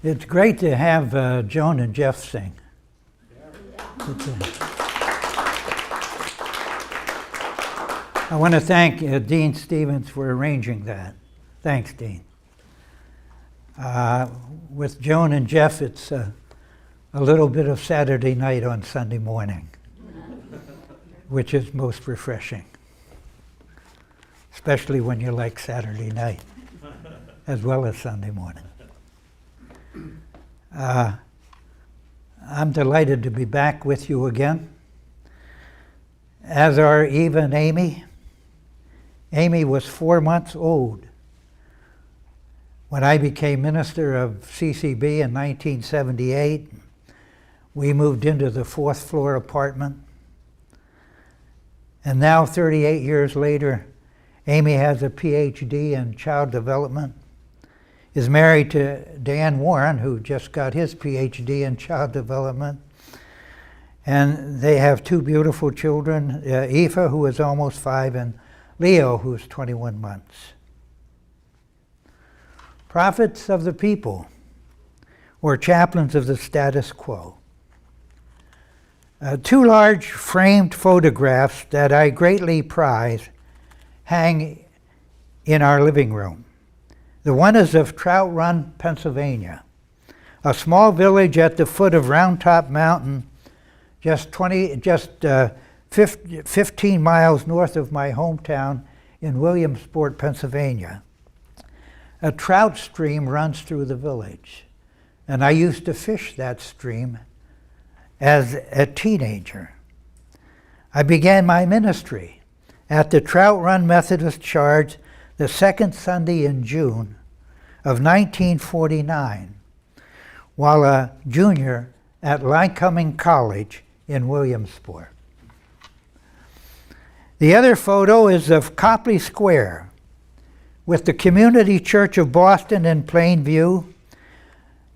It's great to have Joan and Jeff sing. I want to thank Dean Stevens for arranging that. Thanks, Dean. With Joan and Jeff, it's a little bit of Saturday night on Sunday morning, which is most refreshing, especially when you like Saturday night as well as Sunday morning. I'm delighted to be back with you again, as are Eva and Amy. Amy was 4 months old when I became minister of CCB in 1978. We moved into the 4th floor apartment. And now, 38 years later, Amy has a Ph.D. in child development, is married to Dan Warren, who just got his Ph.D. in child development. And they have 2 beautiful children, Eva, who is almost 5, and Leo, who's 21 months. Prophets of the people, or chaplains of the status quo. 2 large framed photographs that I greatly prize hang in our living room. The one is of Trout Run, Pennsylvania, a small village at the foot of Round Top Mountain, just 15 miles north of my hometown in Williamsport, Pennsylvania. A trout stream runs through the village, and I used to fish that stream as a teenager. I began my ministry at the Trout Run Methodist Charge the 2nd Sunday in June of 1949, while a junior at Lycoming College in Williamsport. The other photo is of Copley Square, with the Community Church of Boston in plain view,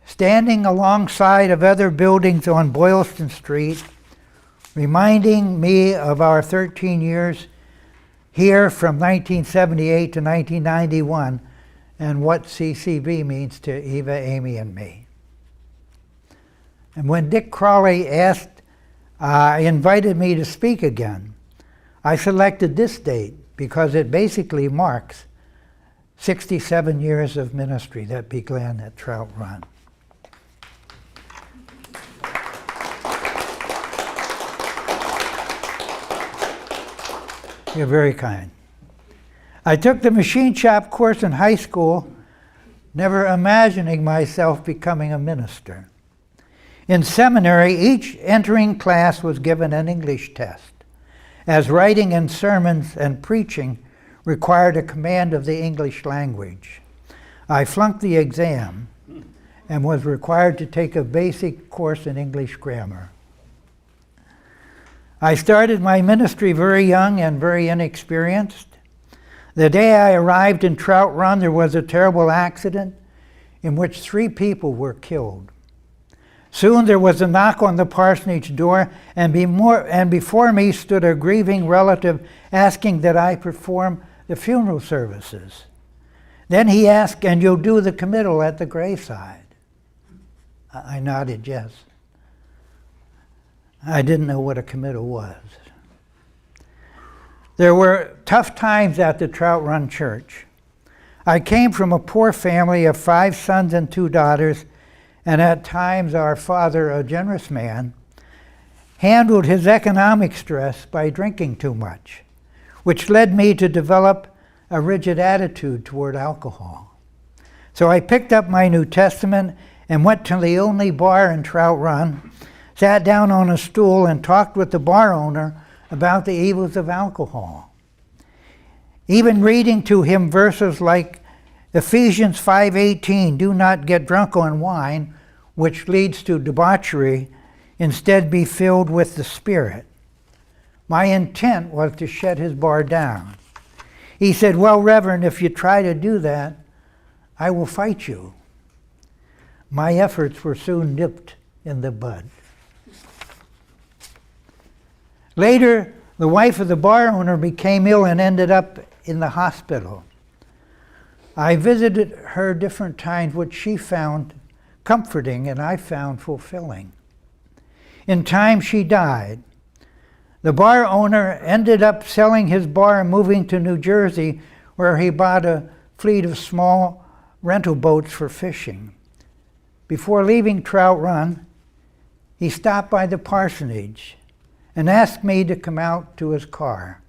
standing alongside of other buildings on Boylston Street, reminding me of our 13 years here from 1978 to 1991 and what CCB means to Eva, Amy, and me. And when Dick Crawley invited me to speak again, I selected this date because it basically marks 67 years of ministry that began at Trout Run. You're very kind. I took the machine shop course in high school, never imagining myself becoming a minister. In seminary, each entering class was given an English test, as writing and sermons and preaching required a command of the English language. I flunked the exam and was required to take a basic course in English grammar. I started my ministry very young and very inexperienced. The day I arrived in Trout Run, there was a terrible accident in which 3 people were killed. Soon there was a knock on the parsonage door, and before me stood a grieving relative asking that I perform the funeral services. Then he asked, "And you'll do the committal at the graveside?" I nodded yes. I didn't know what a committal was. There were tough times at the Trout Run Church. I came from a poor family of 5 sons and 2 daughters, and at times our father, a generous man, handled his economic stress by drinking too much, which led me to develop a rigid attitude toward alcohol. So I picked up my New Testament and went to the only bar in Trout Run, sat down on a stool and talked with the bar owner about the evils of alcohol. Even reading to him verses like Ephesians 5:18, "Do not get drunk on wine, which leads to debauchery, instead be filled with the Spirit." My intent was to shut his bar down. He said, "Well, Reverend, if you try to do that, I will fight you." My efforts were soon nipped in the bud. Later, the wife of the bar owner became ill and ended up in the hospital. I visited her different times, which she found comforting and I found fulfilling. In time, she died. The bar owner ended up selling his bar and moving to New Jersey, where he bought a fleet of small rental boats for fishing. Before leaving Trout Run, he stopped by the parsonage and asked me to come out to his car.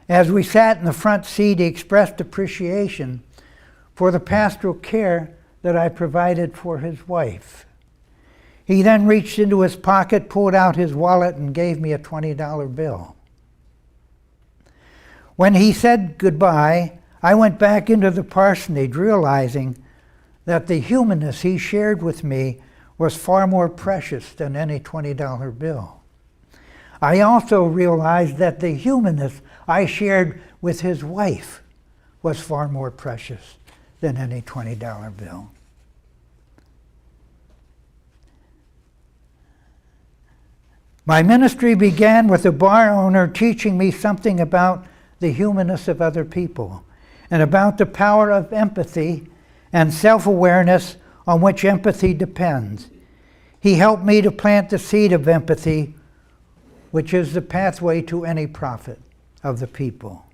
As we sat in the front seat, he expressed appreciation for the pastoral care that I provided for his wife. He then reached into his pocket, pulled out his wallet, and gave me a $20 bill. When he said goodbye, I went back into the parsonage, realizing that the humanness he shared with me was far more precious than any $20 bill. I also realized that the humanness I shared with his wife was far more precious than any $20 bill. My ministry began with a bar owner teaching me something about the humanness of other people and about the power of empathy and self-awareness on which empathy depends. He helped me to plant the seed of empathy, which is the pathway to any profit of the people.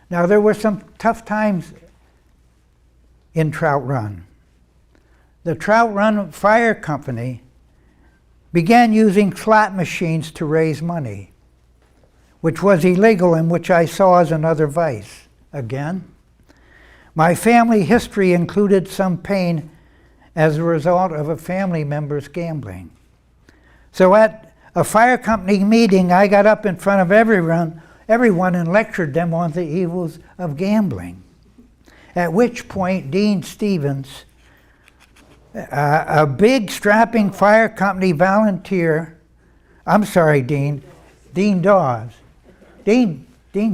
Now, there were some tough times in Trout Run. The Trout Run Fire Company began using slot machines to raise money, which was illegal and which I saw as another vice. Again, my family history included some pain as a result of a family member's gambling. So at a fire company meeting, I got up in front of everyone and lectured them on the evils of gambling. At which point, Dean Stevens, a big strapping fire company volunteer, Dean Dawes. Dean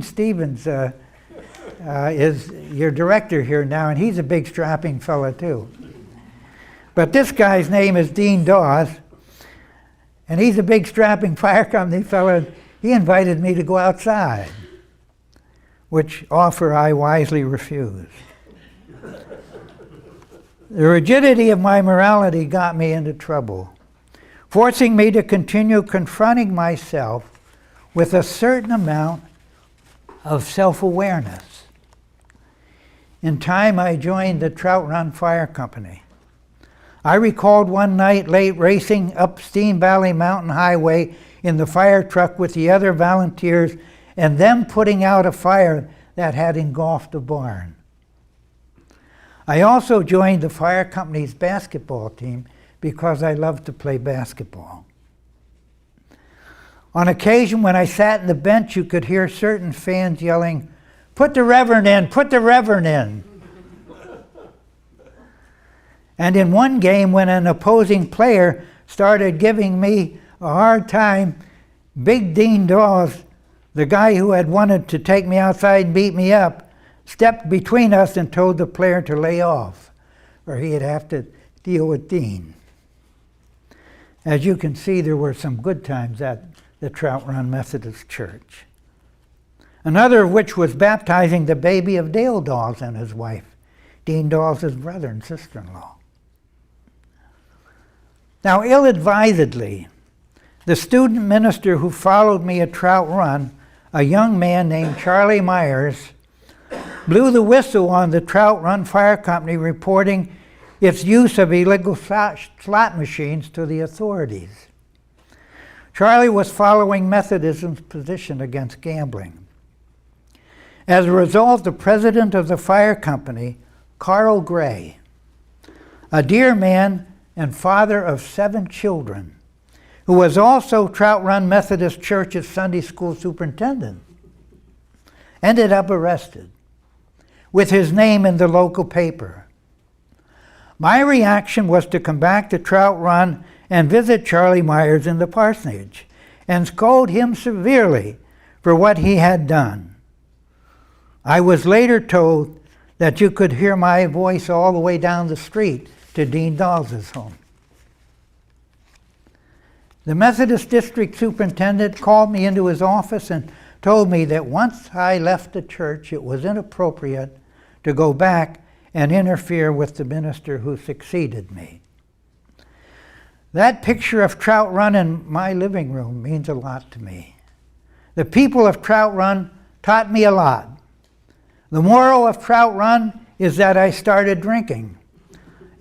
Stevens is your director here now, and he's a big strapping fella too. But this guy's name is Dean Dawes, and he's a big strapping fire company fella. He invited me to go outside, which offer I wisely refused. The rigidity of my morality got me into trouble, forcing me to continue confronting myself with a certain amount of self-awareness. In time, I joined the Trout Run Fire Company. I recalled one night late racing up Steam Valley Mountain Highway in the fire truck with the other volunteers and them putting out a fire that had engulfed a barn. I also joined the fire company's basketball team because I loved to play basketball. On occasion, when I sat in the bench, you could hear certain fans yelling, "Put the Reverend in, put the Reverend in." And in one game, when an opposing player started giving me a hard time, Big Dean Dawes, the guy who had wanted to take me outside and beat me up, stepped between us and told the player to lay off, or he'd have to deal with Dean. As you can see, there were some good times at the Trout Run Methodist Church. Another of which was baptizing the baby of Dale Dawes and his wife, Dean Dawes' brother and sister-in-law. Now, ill-advisedly, the student minister who followed me at Trout Run, a young man named Charlie Myers, blew the whistle on the Trout Run Fire Company, reporting its use of illegal slot machines to the authorities. Charlie was following Methodism's position against gambling. As a result, the president of the fire company, Carl Gray, a dear man and father of 7 children, who was also Trout Run Methodist Church's Sunday school superintendent, ended up arrested with his name in the local paper. My reaction was to come back to Trout Run and visit Charlie Myers in the parsonage and scold him severely for what he had done. I was later told that you could hear my voice all the way down the street to Dean Dawes' home. The Methodist district superintendent called me into his office and told me that once I left the church, it was inappropriate to go back and interfere with the minister who succeeded me. That picture of Trout Run in my living room means a lot to me. The people of Trout Run taught me a lot. The moral of Trout Run is that I started drinking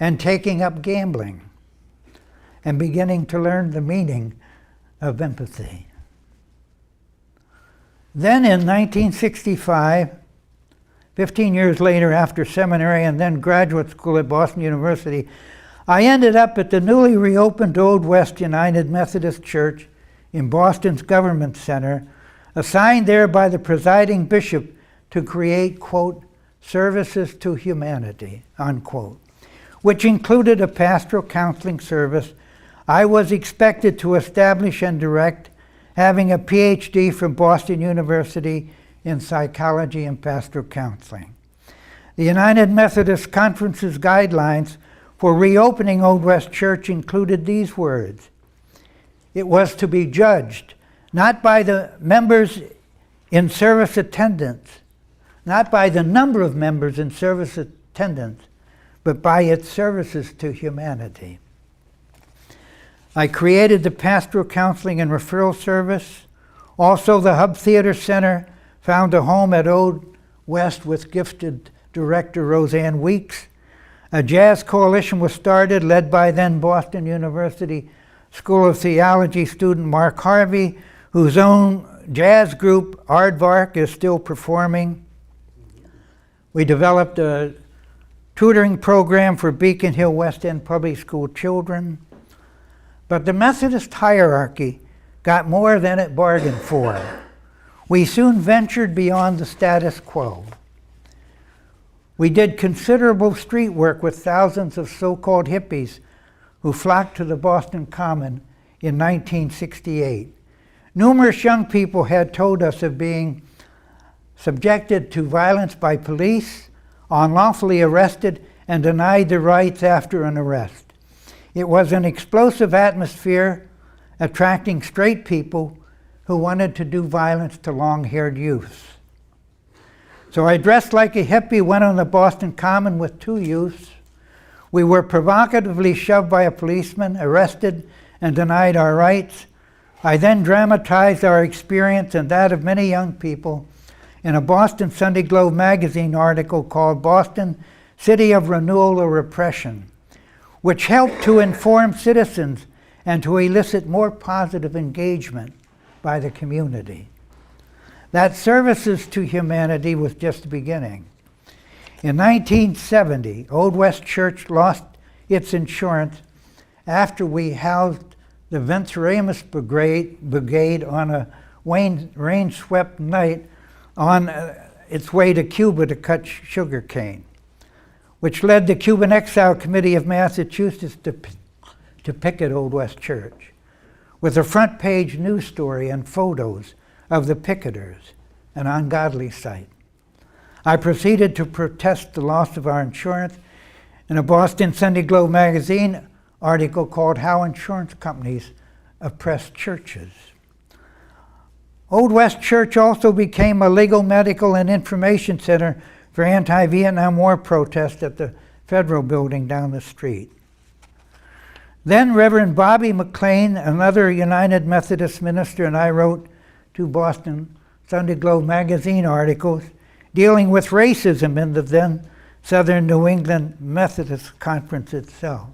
and taking up gambling and beginning to learn the meaning of empathy. Then in 1965, 15 years later after seminary and then graduate school at Boston University, I ended up at the newly reopened Old West United Methodist Church in Boston's Government Center, assigned there by the presiding bishop to create, quote, services to humanity, unquote, which included a pastoral counseling service I was expected to establish and direct, having a Ph.D. from Boston University in psychology and pastoral counseling. The United Methodist Conference's guidelines for reopening Old West Church included these words: it was to be judged not by the members in service attendance, not by the number of members in service attendance, but by its services to humanity. I created the Pastoral Counseling and Referral Service. Also, the Hub Theater Center found a home at Old West with gifted director Roseanne Weeks. A jazz coalition was started, led by then Boston University School of Theology student Mark Harvey, whose own jazz group, Aardvark, is still performing. We developed a tutoring program for Beacon Hill West End Public School children. But the Methodist hierarchy got more than it bargained for. We soon ventured beyond the status quo. We did considerable street work with thousands of so-called hippies who flocked to the Boston Common in 1968. Numerous young people had told us of being subjected to violence by police, unlawfully arrested, and denied their rights after an arrest. It was an explosive atmosphere attracting straight people who wanted to do violence to long-haired youths. So I dressed like a hippie, went on the Boston Common with two youths. We were provocatively shoved by a policeman, arrested, and denied our rights. I then dramatized our experience and that of many young people in a Boston Sunday Globe magazine article called Boston, City of Renewal or Repression, which helped to inform citizens and to elicit more positive engagement by the community. That services to humanity was just the beginning. In 1970, Old West Church lost its insurance after we housed the Venceremos Brigade on a rain-swept night on its way to Cuba to cut sugar cane, which led the Cuban Exile Committee of Massachusetts to picket Old West Church, with a front page news story and photos of the picketers, an ungodly sight. I proceeded to protest the loss of our insurance in a Boston Sunday Globe magazine article called How Insurance Companies Oppress Churches. Old West Church also became a legal, medical, and information center for anti-Vietnam War protests at the Federal Building down the street. Then Reverend Bobby McLean, another United Methodist minister, and I wrote two Boston Sunday Globe magazine articles dealing with racism in the then Southern New England Methodist Conference itself.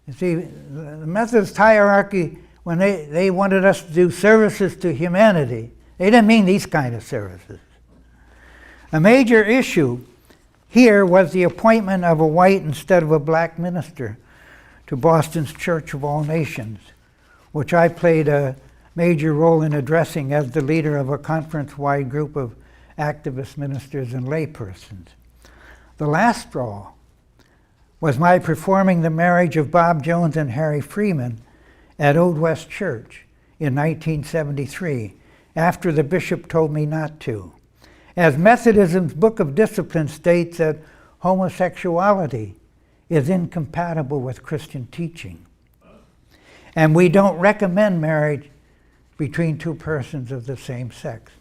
You see, the Methodist hierarchy, when they wanted us to do services to humanity, they didn't mean these kind of services. A major issue here was the appointment of a white instead of a black minister to Boston's Church of All Nations, which I played a major role in addressing as the leader of a conference-wide group of activist ministers and laypersons. The last straw was my performing the marriage of Bob Jones and Harry Freeman at Old West Church in 1973, after the bishop told me not to. As Methodism's Book of Discipline states that homosexuality is incompatible with Christian teaching. And we don't recommend marriage between two persons of the same sex.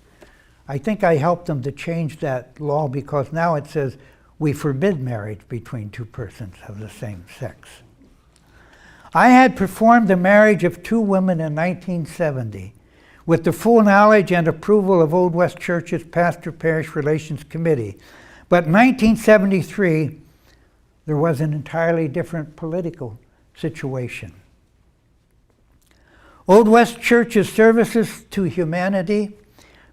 I think I helped them to change that law because now it says we forbid marriage between two persons of the same sex. I had performed the marriage of two women in 1970 with the full knowledge and approval of Old West Church's Pastor-Parish Relations Committee. But in 1973, there was an entirely different political situation. Old West Church's services to humanity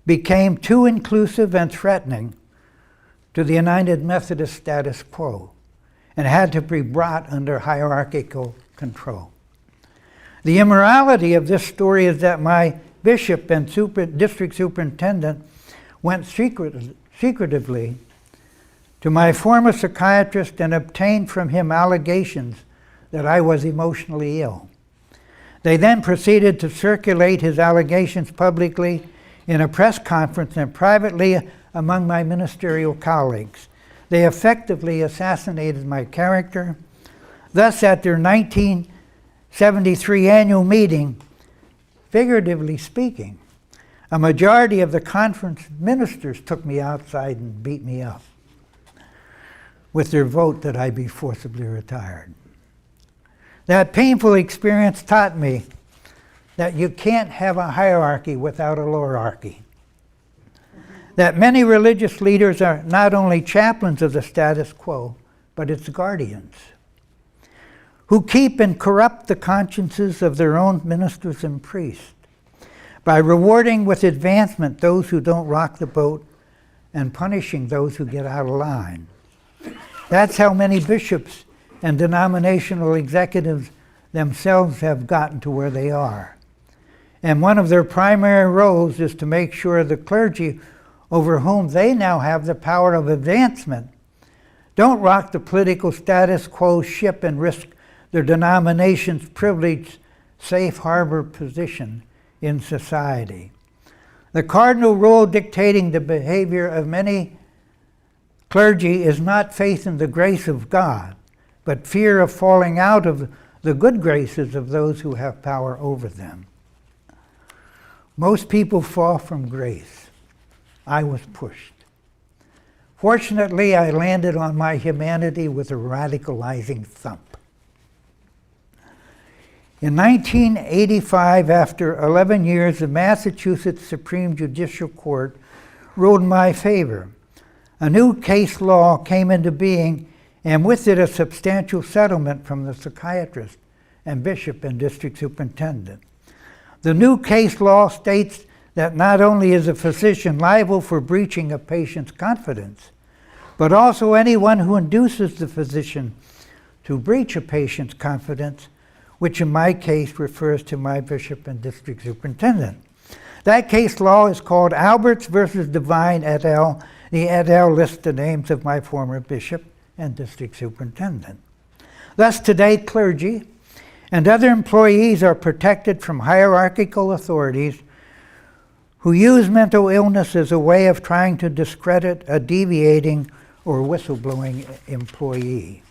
became too inclusive and threatening to the United Methodist status quo and had to be brought under hierarchical control. The immorality of this story is that my bishop and district superintendent went secretively to my former psychiatrist and obtained from him allegations that I was emotionally ill. They then proceeded to circulate his allegations publicly in a press conference and privately among my ministerial colleagues. They effectively assassinated my character. Thus, at their 1973 annual meeting, figuratively speaking, a majority of the conference ministers took me outside and beat me up with their vote that I be forcibly retired. That painful experience taught me that you can't have a hierarchy without a lowerarchy. That many religious leaders are not only chaplains of the status quo, but its guardians, who keep and corrupt the consciences of their own ministers and priests by rewarding with advancement those who don't rock the boat and punishing those who get out of line. That's how many bishops and denominational executives themselves have gotten to where they are. And one of their primary roles is to make sure the clergy, over whom they now have the power of advancement, don't rock the political status quo ship and risk their denomination's privileged safe harbor position in society. The cardinal rule dictating the behavior of many clergy is not faith in the grace of God, but fear of falling out of the good graces of those who have power over them. Most people fall from grace. I was pushed. Fortunately, I landed on my humanity with a radicalizing thump. In 1985, after 11 years, the Massachusetts Supreme Judicial Court ruled in my favor. A new case law came into being, and with it a substantial settlement from the psychiatrist and bishop and district superintendent. The new case law states that not only is a physician liable for breaching a patient's confidence, but also anyone who induces the physician to breach a patient's confidence, which in my case refers to my bishop and district superintendent. That case law is called Alberts versus Devine et al. The et al. Lists the names of my former bishop and district superintendent. Thus today, clergy and other employees are protected from hierarchical authorities who use mental illness as a way of trying to discredit a deviating or whistleblowing employee.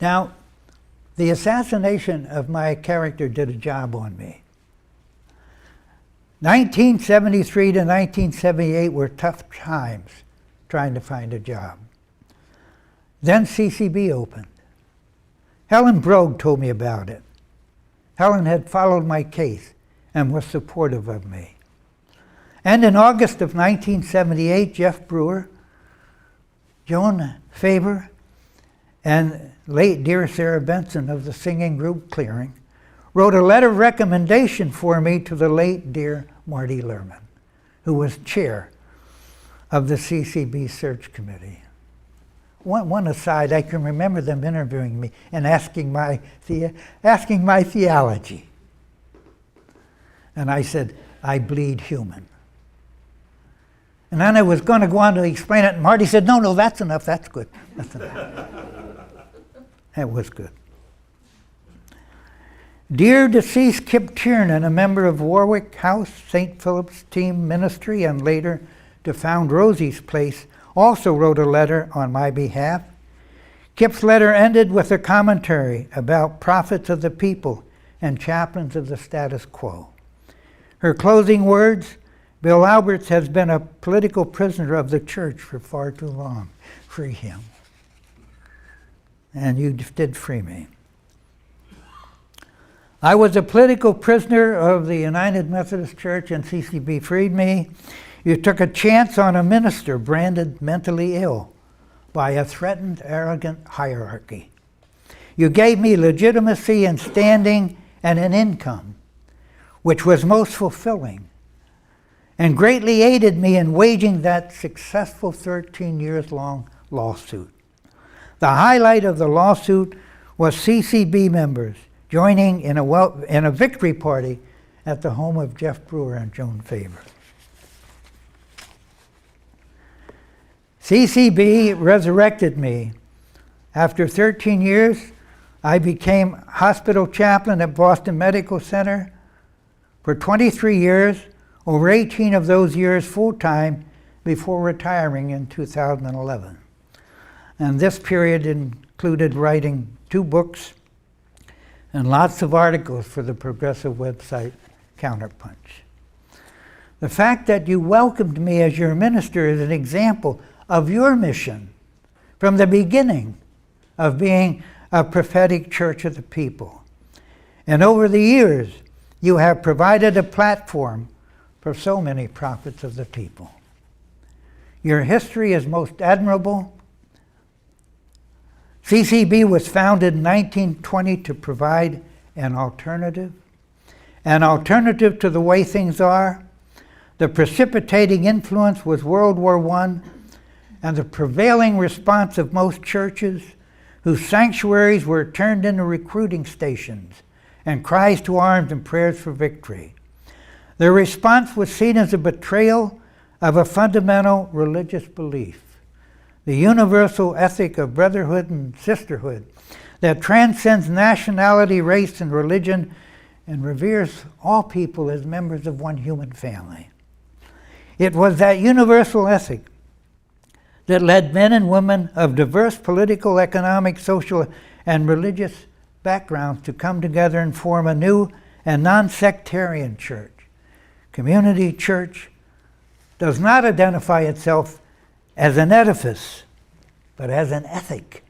Now, the assassination of my character did a job on me. 1973 to 1978 were tough times trying to find a job. Then CCB opened. Helen Brogue told me about it. Helen had followed my case and was supportive of me. And in August of 1978, Jeff Brewer, Joan Faber, and late dear Sarah Benson of the singing group Clearing wrote a letter of recommendation for me to the late dear Marty Lerman, who was chair of the CCB search committee. One aside, I can remember them interviewing me and asking my theology. And I said, I bleed human. And then I was going to go on to explain it, and Marty said, no, that's enough, that's good. That's enough. That was good. Dear deceased Kip Tiernan, a member of Warwick House, St. Philip's Team Ministry, and later to found Rosie's Place, also wrote a letter on my behalf. Kip's letter ended with a commentary about prophets of the people and chaplains of the status quo. Her closing words, Bill Alberts has been a political prisoner of the church for far too long. Free him. And you did free me. I was a political prisoner of the United Methodist Church, and CCB freed me. You took a chance on a minister branded mentally ill by a threatened, arrogant hierarchy. You gave me legitimacy and standing and an income, which was most fulfilling, and greatly aided me in waging that successful 13 years long lawsuit. The highlight of the lawsuit was CCB members joining in a victory party at the home of Jeff Brewer and Joan Faber. CCB resurrected me. After 13 years, I became hospital chaplain at Boston Medical Center for 23 years, over 18 of those years full-time, before retiring in 2011. And this period included writing 2 books and lots of articles for the progressive website Counterpunch. The fact that you welcomed me as your minister is an example of your mission from the beginning of being a prophetic church of the people. And over the years, you have provided a platform for so many prophets of the people. Your history is most admirable. CCB was founded in 1920 to provide an alternative to the way things are. The precipitating influence was World War I, and the prevailing response of most churches, whose sanctuaries were turned into recruiting stations and cries to arms and prayers for victory. Their response was seen as a betrayal of a fundamental religious belief, the universal ethic of brotherhood and sisterhood that transcends nationality, race, and religion and reveres all people as members of one human family. It was that universal ethic that led men and women of diverse political, economic, social, and religious backgrounds to come together and form a new and non-sectarian church. Community church does not identify itself as an edifice, but as an ethic.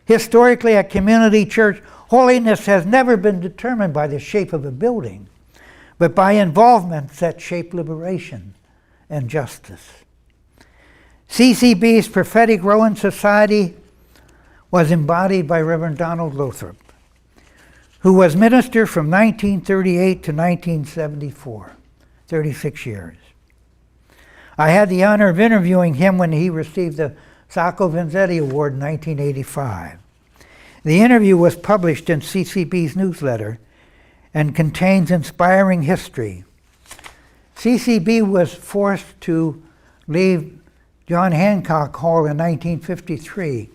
Historically, at community church, holiness has never been determined by the shape of a building, but by involvements that shape liberation and justice. CCB's prophetic role in society was embodied by Reverend Donald Lothrop, who was minister from 1938 to 1974, 36 years. I had the honor of interviewing him when he received the Sacco Vanzetti Award in 1985. The interview was published in CCB's newsletter and contains inspiring history. CCB was forced to leave John Hancock Hall in 1953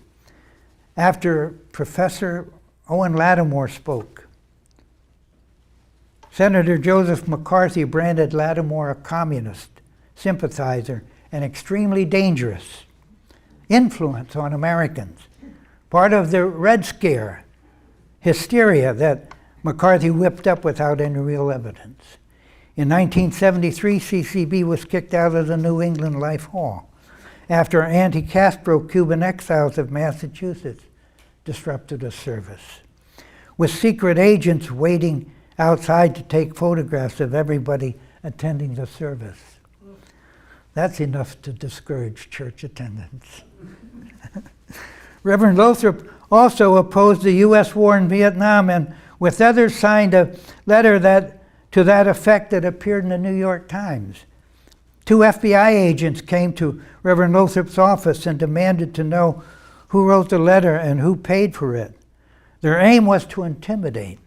after Professor Owen Lattimore spoke. Senator Joseph McCarthy branded Lattimore a communist, sympathizer, and extremely dangerous influence on Americans, part of the Red Scare hysteria that McCarthy whipped up without any real evidence. In 1973, CCB was kicked out of the New England Life Hall after anti-Castro Cuban exiles of Massachusetts disrupted a service, with secret agents waiting outside to take photographs of everybody attending the service. That's enough to discourage church attendance. Reverend Lothrop also opposed the U.S. war in Vietnam, and with others signed a letter to that effect that appeared in the New York Times. 2 FBI agents came to Reverend Lothrop's office and demanded to know who wrote the letter and who paid for it. Their aim was to intimidate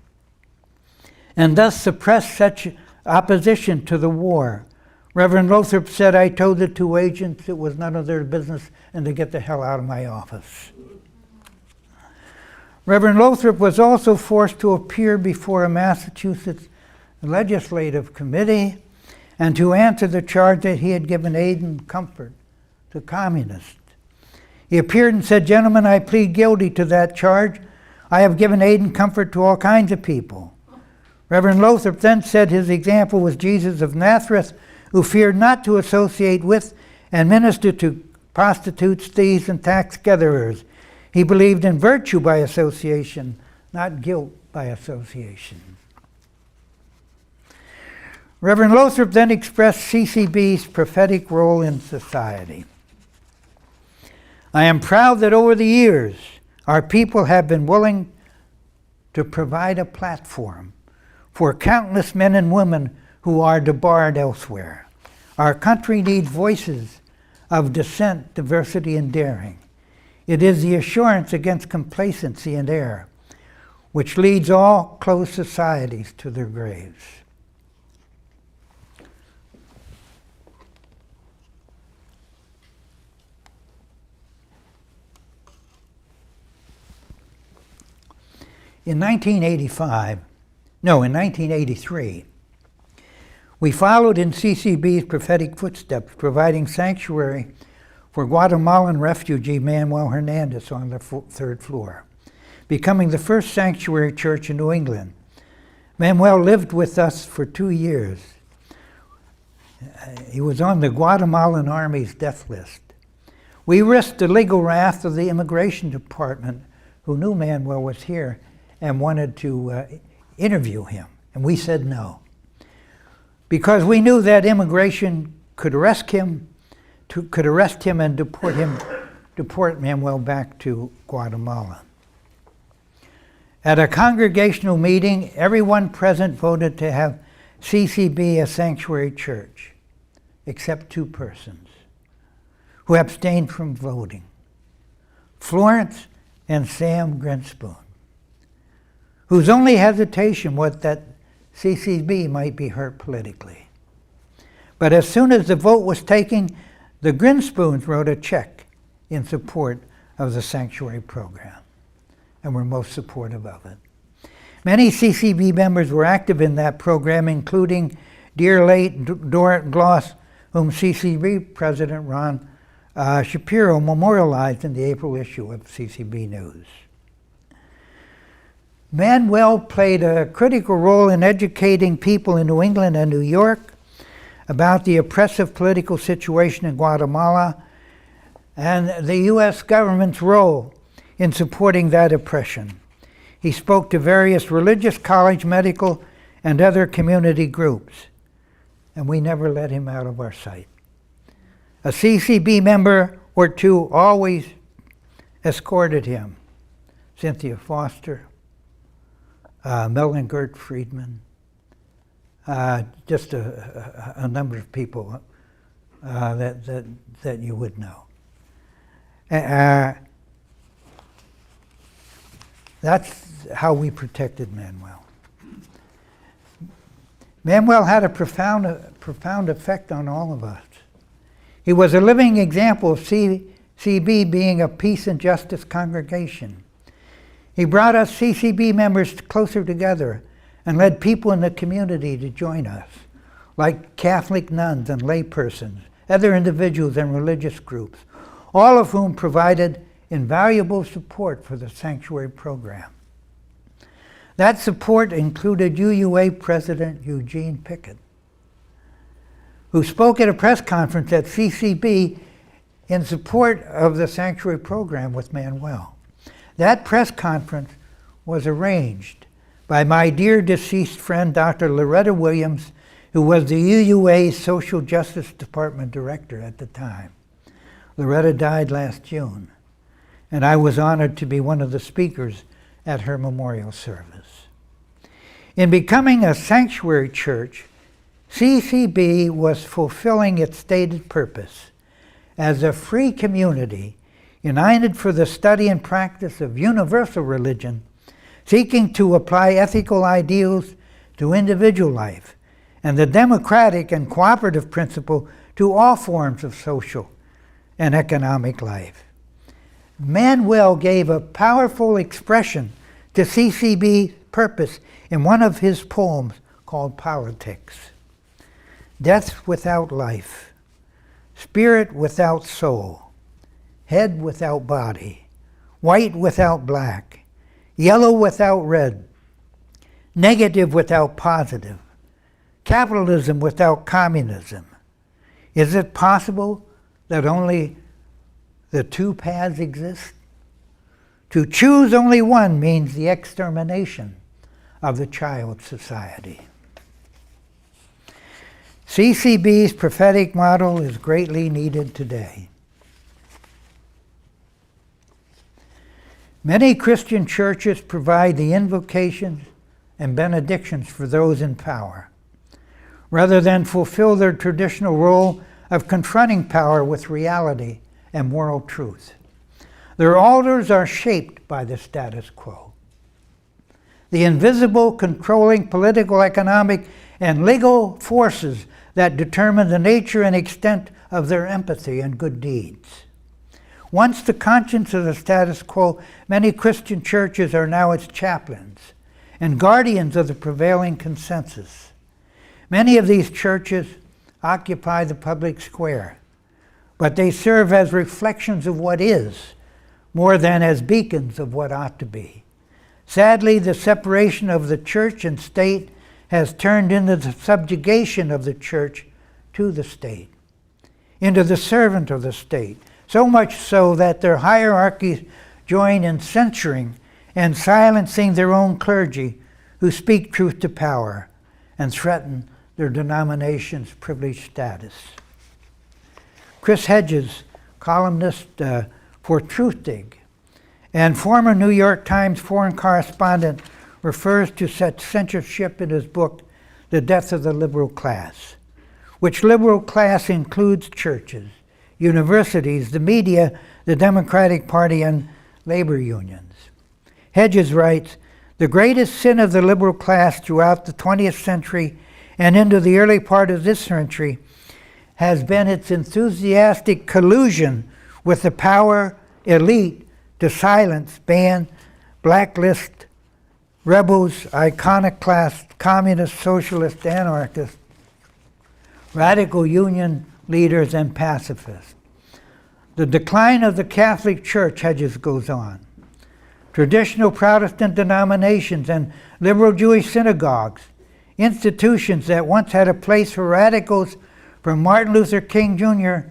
and thus suppress such opposition to the war. Reverend Lothrop said, "I told the 2 agents it was none of their business and to get the hell out of my office." Reverend Lothrop was also forced to appear before a Massachusetts legislative committee and to answer the charge that he had given aid and comfort to communists. He appeared and said, "Gentlemen, I plead guilty to that charge. I have given aid and comfort to all kinds of people." Reverend Lothrop then said his example was Jesus of Nazareth, who feared not to associate with and minister to prostitutes, thieves, and tax gatherers. He believed in virtue by association, not guilt by association. Reverend Lothrop then expressed CCB's prophetic role in society. I am proud that over the years, our people have been willing to provide a platform for countless men and women who are debarred elsewhere. Our country needs voices of dissent, diversity, and daring. It is the assurance against complacency and error, which leads all closed societies to their graves. In 1983, we followed in CCB's prophetic footsteps, providing sanctuary for Guatemalan refugee Manuel Hernandez on the third floor, becoming the first sanctuary church in New England. Manuel lived with us for 2 years. He was on the Guatemalan Army's death list. We risked the legal wrath of the Immigration Department, who knew Manuel was here and wanted to interview him, and we said no. Because we knew that immigration could arrest him and deport Manuel back to Guatemala. At a congregational meeting, everyone present voted to have CCB a sanctuary church, except 2 persons who abstained from voting: Florence and Sam Grinspoon, whose only hesitation was that CCB might be hurt politically. But as soon as the vote was taken, the Grinspoons wrote a check in support of the sanctuary program and were most supportive of it. Many CCB members were active in that program, including dear late Dorrit Gloss, whom CCB President Ron Shapiro memorialized in the April issue of CCB News. Manuel played a critical role in educating people in New England and New York about the oppressive political situation in Guatemala and the U.S. government's role in supporting that oppression. He spoke to various religious, college, medical, and other community groups, and we never let him out of our sight. A CCB member or 2 always escorted him: Cynthia Foster, Melvin Gert Friedman, just a number of people that you would know. That's how we protected Manuel. Manuel had a profound effect on all of us. He was a living example of CCB being a peace and justice congregation. He brought us CCB members closer together and led people in the community to join us, like Catholic nuns and laypersons, other individuals and religious groups, all of whom provided invaluable support for the sanctuary program. That support included UUA President Eugene Pickett, who spoke at a press conference at CCB in support of the sanctuary program with Manuel. That press conference was arranged by my dear deceased friend, Dr. Loretta Williams, who was the UUA's Social Justice Department director at the time. Loretta died last June, and I was honored to be one of the speakers at her memorial service. In becoming a sanctuary church, CCB was fulfilling its stated purpose as a free community united for the study and practice of universal religion, seeking to apply ethical ideals to individual life and the democratic and cooperative principle to all forms of social and economic life. Manuel gave a powerful expression to CCB's purpose in one of his poems called Politics. Death without life, spirit without soul, head without body, white without black, yellow without red, negative without positive, capitalism without communism. Is it possible that only the two paths exist? To choose only one means the extermination of the child society. CCB's prophetic model is greatly needed today. Many Christian churches provide the invocations and benedictions for those in power, rather than fulfill their traditional role of confronting power with reality and moral truth. Their altars are shaped by the status quo. The invisible, controlling political, economic, and legal forces that determine the nature and extent of their empathy and good deeds. Once the conscience of the status quo, many Christian churches are now its chaplains and guardians of the prevailing consensus. Many of these churches occupy the public square, but they serve as reflections of what is, more than as beacons of what ought to be. Sadly, the separation of the church and state has turned into the subjugation of the church to the state, into the servant of the state, so much so that their hierarchies join in censoring and silencing their own clergy who speak truth to power and threaten their denomination's privileged status. Chris Hedges, columnist for Truthdig and former New York Times foreign correspondent, refers to such censorship in his book, The Death of the Liberal Class, which liberal class includes churches, universities, the media, the Democratic Party, and labor unions. Hedges writes, "The greatest sin of the liberal class throughout the 20th century and into the early part of this century has been its enthusiastic collusion with the power elite to silence, ban, blacklist rebels, iconoclasts, communist, socialist, anarchists, radical union leaders, and pacifists. The decline of the Catholic Church," Hedges goes on. "Traditional Protestant denominations and liberal Jewish synagogues, institutions that once had a place for radicals from Martin Luther King Jr.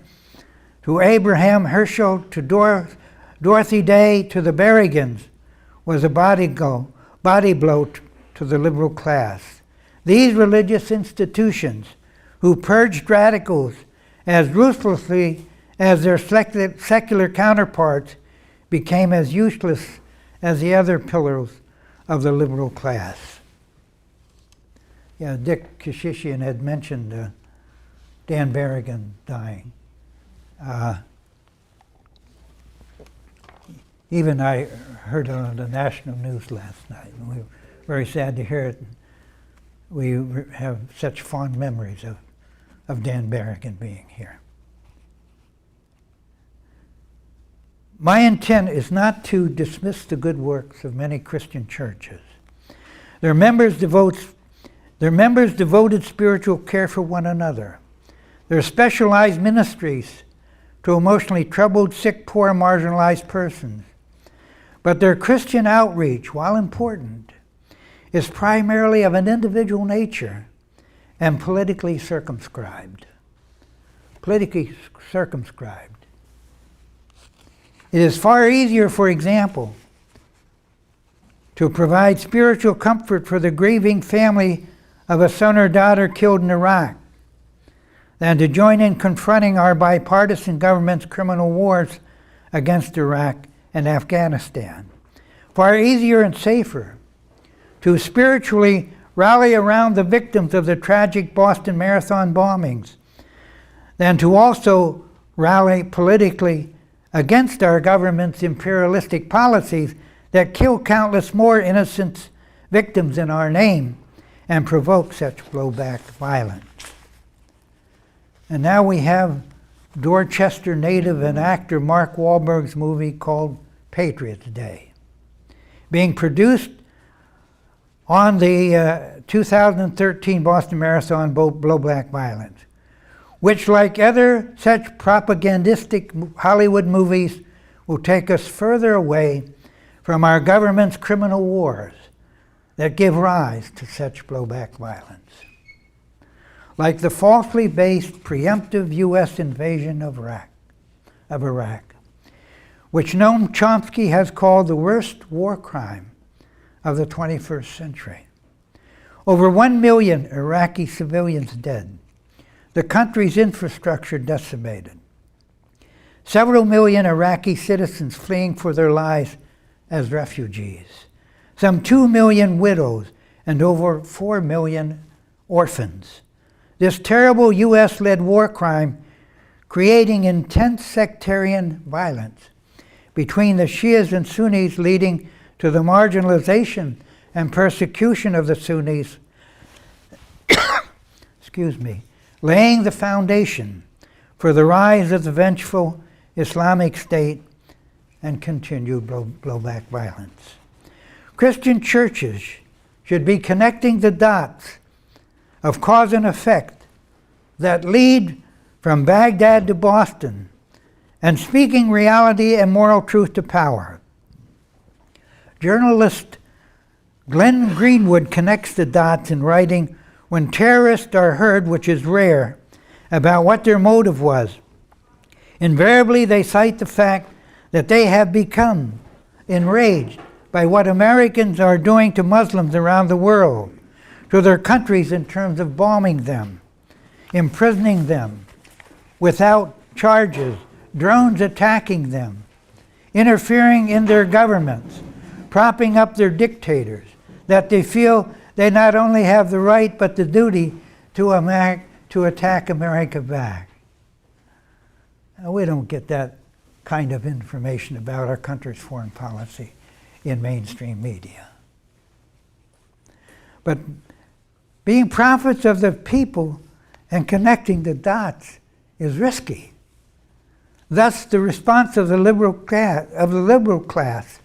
to Abraham Herschel to Dorothy Day to the Berrigans, was a body blow to the liberal class. These religious institutions, who purged radicals as ruthlessly as their secular counterparts, became as useless as the other pillars of the liberal class." Yeah, Dick Kishishian had mentioned Dan Berrigan dying. Even I heard it on the national news last night, and we were very sad to hear it. We have such fond memories of Dan Berrigan being here. My intent is not to dismiss the good works of many Christian churches. Their members devoted spiritual care for one another. Their specialized ministries to emotionally troubled, sick, poor, marginalized persons. But their Christian outreach, while important, is primarily of an individual nature and politically circumscribed. Politically circumscribed. It is far easier, for example, to provide spiritual comfort for the grieving family of a son or daughter killed in Iraq than to join in confronting our bipartisan government's criminal wars against Iraq and Afghanistan. Far easier and safer to spiritually rally around the victims of the tragic Boston Marathon bombings than to also rally politically against our government's imperialistic policies that kill countless more innocent victims in our name and provoke such blowback violence. And now we have Dorchester native and actor Mark Wahlberg's movie called Patriots Day, being produced on the 2013 Boston Marathon blowback violence, which, like other such propagandistic Hollywood movies, will take us further away from our government's criminal wars that give rise to such blowback violence. Like the falsely based preemptive U.S. invasion of Iraq, which Noam Chomsky has called the worst war crime of the 21st century. Over 1 million Iraqi civilians dead, the country's infrastructure decimated, several million Iraqi citizens fleeing for their lives as refugees, some 2 million widows, and over 4 million orphans. This terrible U.S.-led war crime creating intense sectarian violence between the Shias and Sunnis, leading to the marginalization and persecution of the Sunnis, laying the foundation for the rise of the vengeful Islamic State and continued blowback violence. Christian churches should be connecting the dots of cause and effect that lead from Baghdad to Boston and speaking reality and moral truth to power. Journalist Glenn Greenwood connects the dots in writing, "When terrorists are heard, which is rare, about what their motive was, invariably they cite the fact that they have become enraged by what Americans are doing to Muslims around the world, to their countries in terms of bombing them, imprisoning them without charges, drones attacking them, interfering in their governments, propping up their dictators, that they feel they not only have the right but the duty to attack America back." Now, we don't get that kind of information about our country's foreign policy in mainstream media. But being prophets of the people and connecting the dots is risky. Thus, the response of the liberal class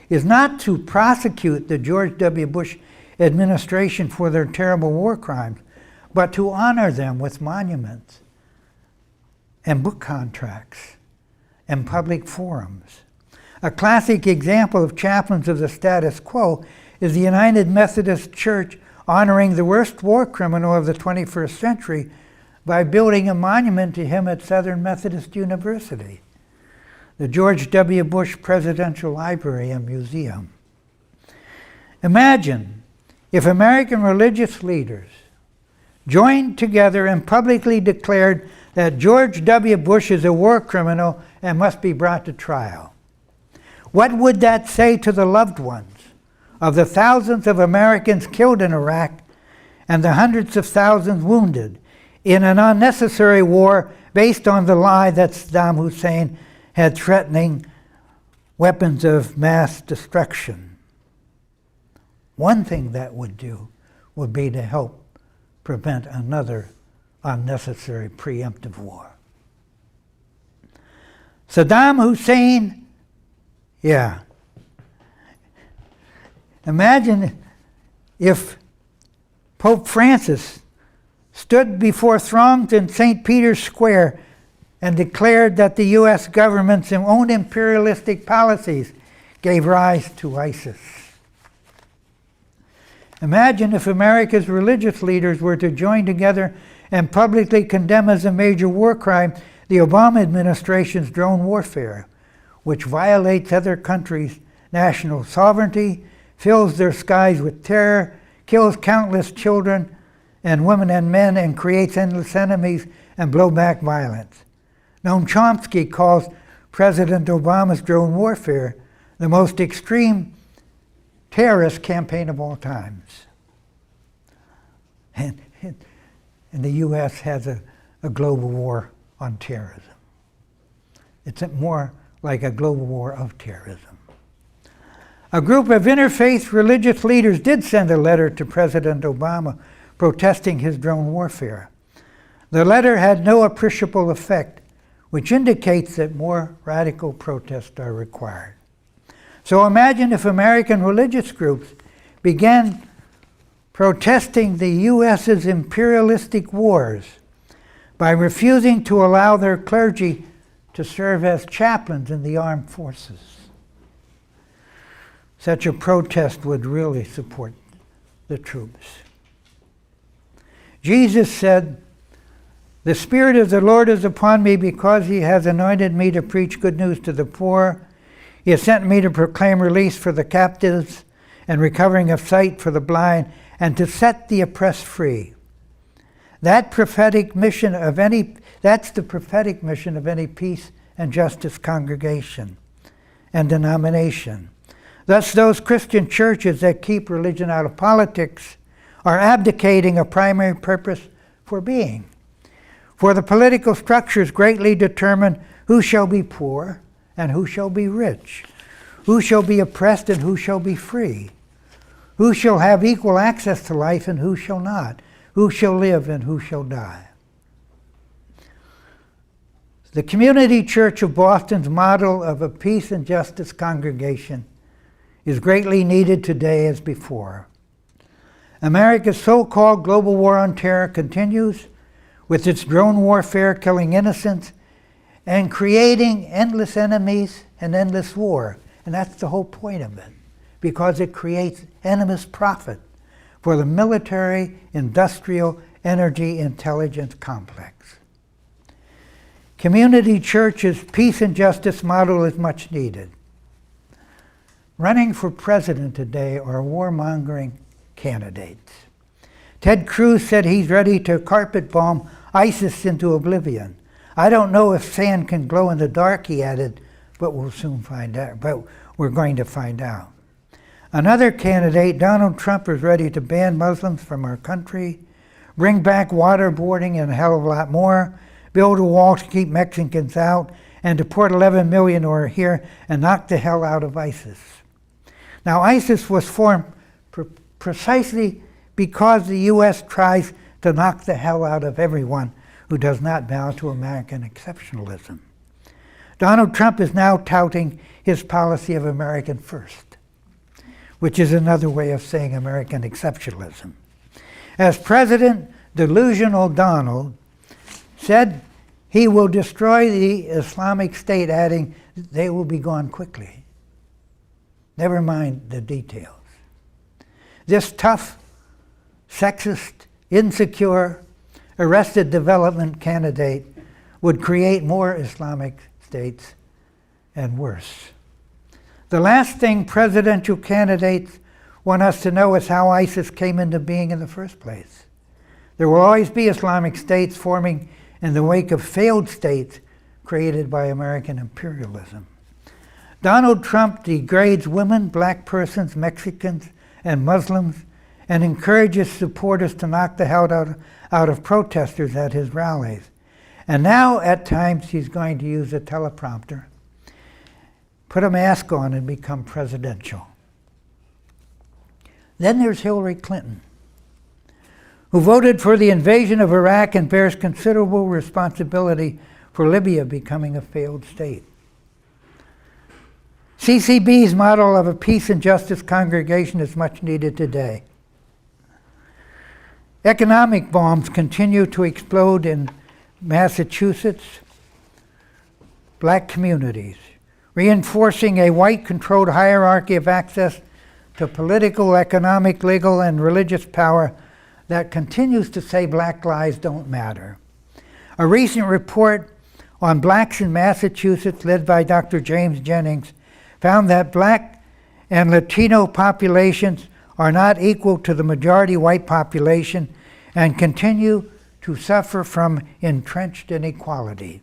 is not to prosecute the George W. Bush administration for their terrible war crimes, but to honor them with monuments and book contracts and public forums. A classic example of chaplains of the status quo is the United Methodist Church honoring the worst war criminal of the 21st century by building a monument to him at Southern Methodist University, the George W. Bush Presidential Library and Museum. Imagine if American religious leaders joined together and publicly declared that George W. Bush is a war criminal and must be brought to trial. What would that say to the loved ones of the thousands of Americans killed in Iraq and the hundreds of thousands wounded in an unnecessary war based on the lie that Saddam Hussein had threatening weapons of mass destruction? One thing that would do would be to help prevent another unnecessary preemptive war. Saddam Hussein, imagine if Pope Francis stood before throngs in St. Peter's Square and declared that the U.S. government's own imperialistic policies gave rise to ISIS. Imagine if America's religious leaders were to join together and publicly condemn as a major war crime the Obama administration's drone warfare, which violates other countries' national sovereignty, fills their skies with terror, kills countless children and women and men, and creates endless enemies and blowback violence. Noam Chomsky calls President Obama's drone warfare the most extreme terrorist campaign of all times. And the U.S. has a global war on terrorism. It's more like a global war of terrorism. A group of interfaith religious leaders did send a letter to President Obama protesting his drone warfare. The letter had no appreciable effect, which indicates that more radical protests are required. So imagine if American religious groups began protesting the U.S.'s imperialistic wars by refusing to allow their clergy to serve as chaplains in the armed forces. Such a protest would really support the troops. Jesus said, "The Spirit of the Lord is upon me because he has anointed me to preach good news to the poor. He has sent me to proclaim release for the captives and recovering of sight for the blind, and to set the oppressed free." That's the prophetic mission of any peace and justice congregation and denomination. Thus, those Christian churches that keep religion out of politics are abdicating a primary purpose for being. For the political structures greatly determine who shall be poor and who shall be rich, who shall be oppressed and who shall be free, who shall have equal access to life and who shall not, who shall live and who shall die. The Community Church of Boston's model of a peace and justice congregation is greatly needed today as before. America's so-called global war on terror continues, with its drone warfare killing innocents and creating endless enemies and endless war. And that's the whole point of it, because it creates enormous profit for the military, industrial, energy, intelligence complex. Community Church's peace and justice model is much needed. Running for president today are warmongering candidates. Ted Cruz said he's ready to carpet bomb ISIS into oblivion. I don't know if sand can glow in the dark, he added, but we'll soon find out. But we're going to find out. Another candidate, Donald Trump, is ready to ban Muslims from our country, bring back waterboarding and a hell of a lot more, build a wall to keep Mexicans out, and deport 11 million who are here and knock the hell out of ISIS. Now, ISIS was formed precisely because the U.S. tries to knock the hell out of everyone who does not bow to American exceptionalism. Donald Trump is now touting his policy of American first, which is another way of saying American exceptionalism. As president, delusional Donald said he will destroy the Islamic State, adding they will be gone quickly. Never mind the details. This tough, sexist, insecure, arrested development candidate would create more Islamic states and worse. The last thing presidential candidates want us to know is how ISIS came into being in the first place. There will always be Islamic states forming in the wake of failed states created by American imperialism. Donald Trump degrades women, black persons, Mexicans, and Muslims, and encourages supporters to knock the hell out of protesters at his rallies. And now, at times, he's going to use a teleprompter, put a mask on, and become presidential. Then there's Hillary Clinton, who voted for the invasion of Iraq and bears considerable responsibility for Libya becoming a failed state. CCB's model of a peace and justice congregation is much needed today. Economic bombs continue to explode in Massachusetts, black communities, reinforcing a white-controlled hierarchy of access to political, economic, legal, and religious power that continues to say black lives don't matter. A recent report on blacks in Massachusetts, led by Dr. James Jennings, found that black and Latino populations are not equal to the majority white population and continue to suffer from entrenched inequality.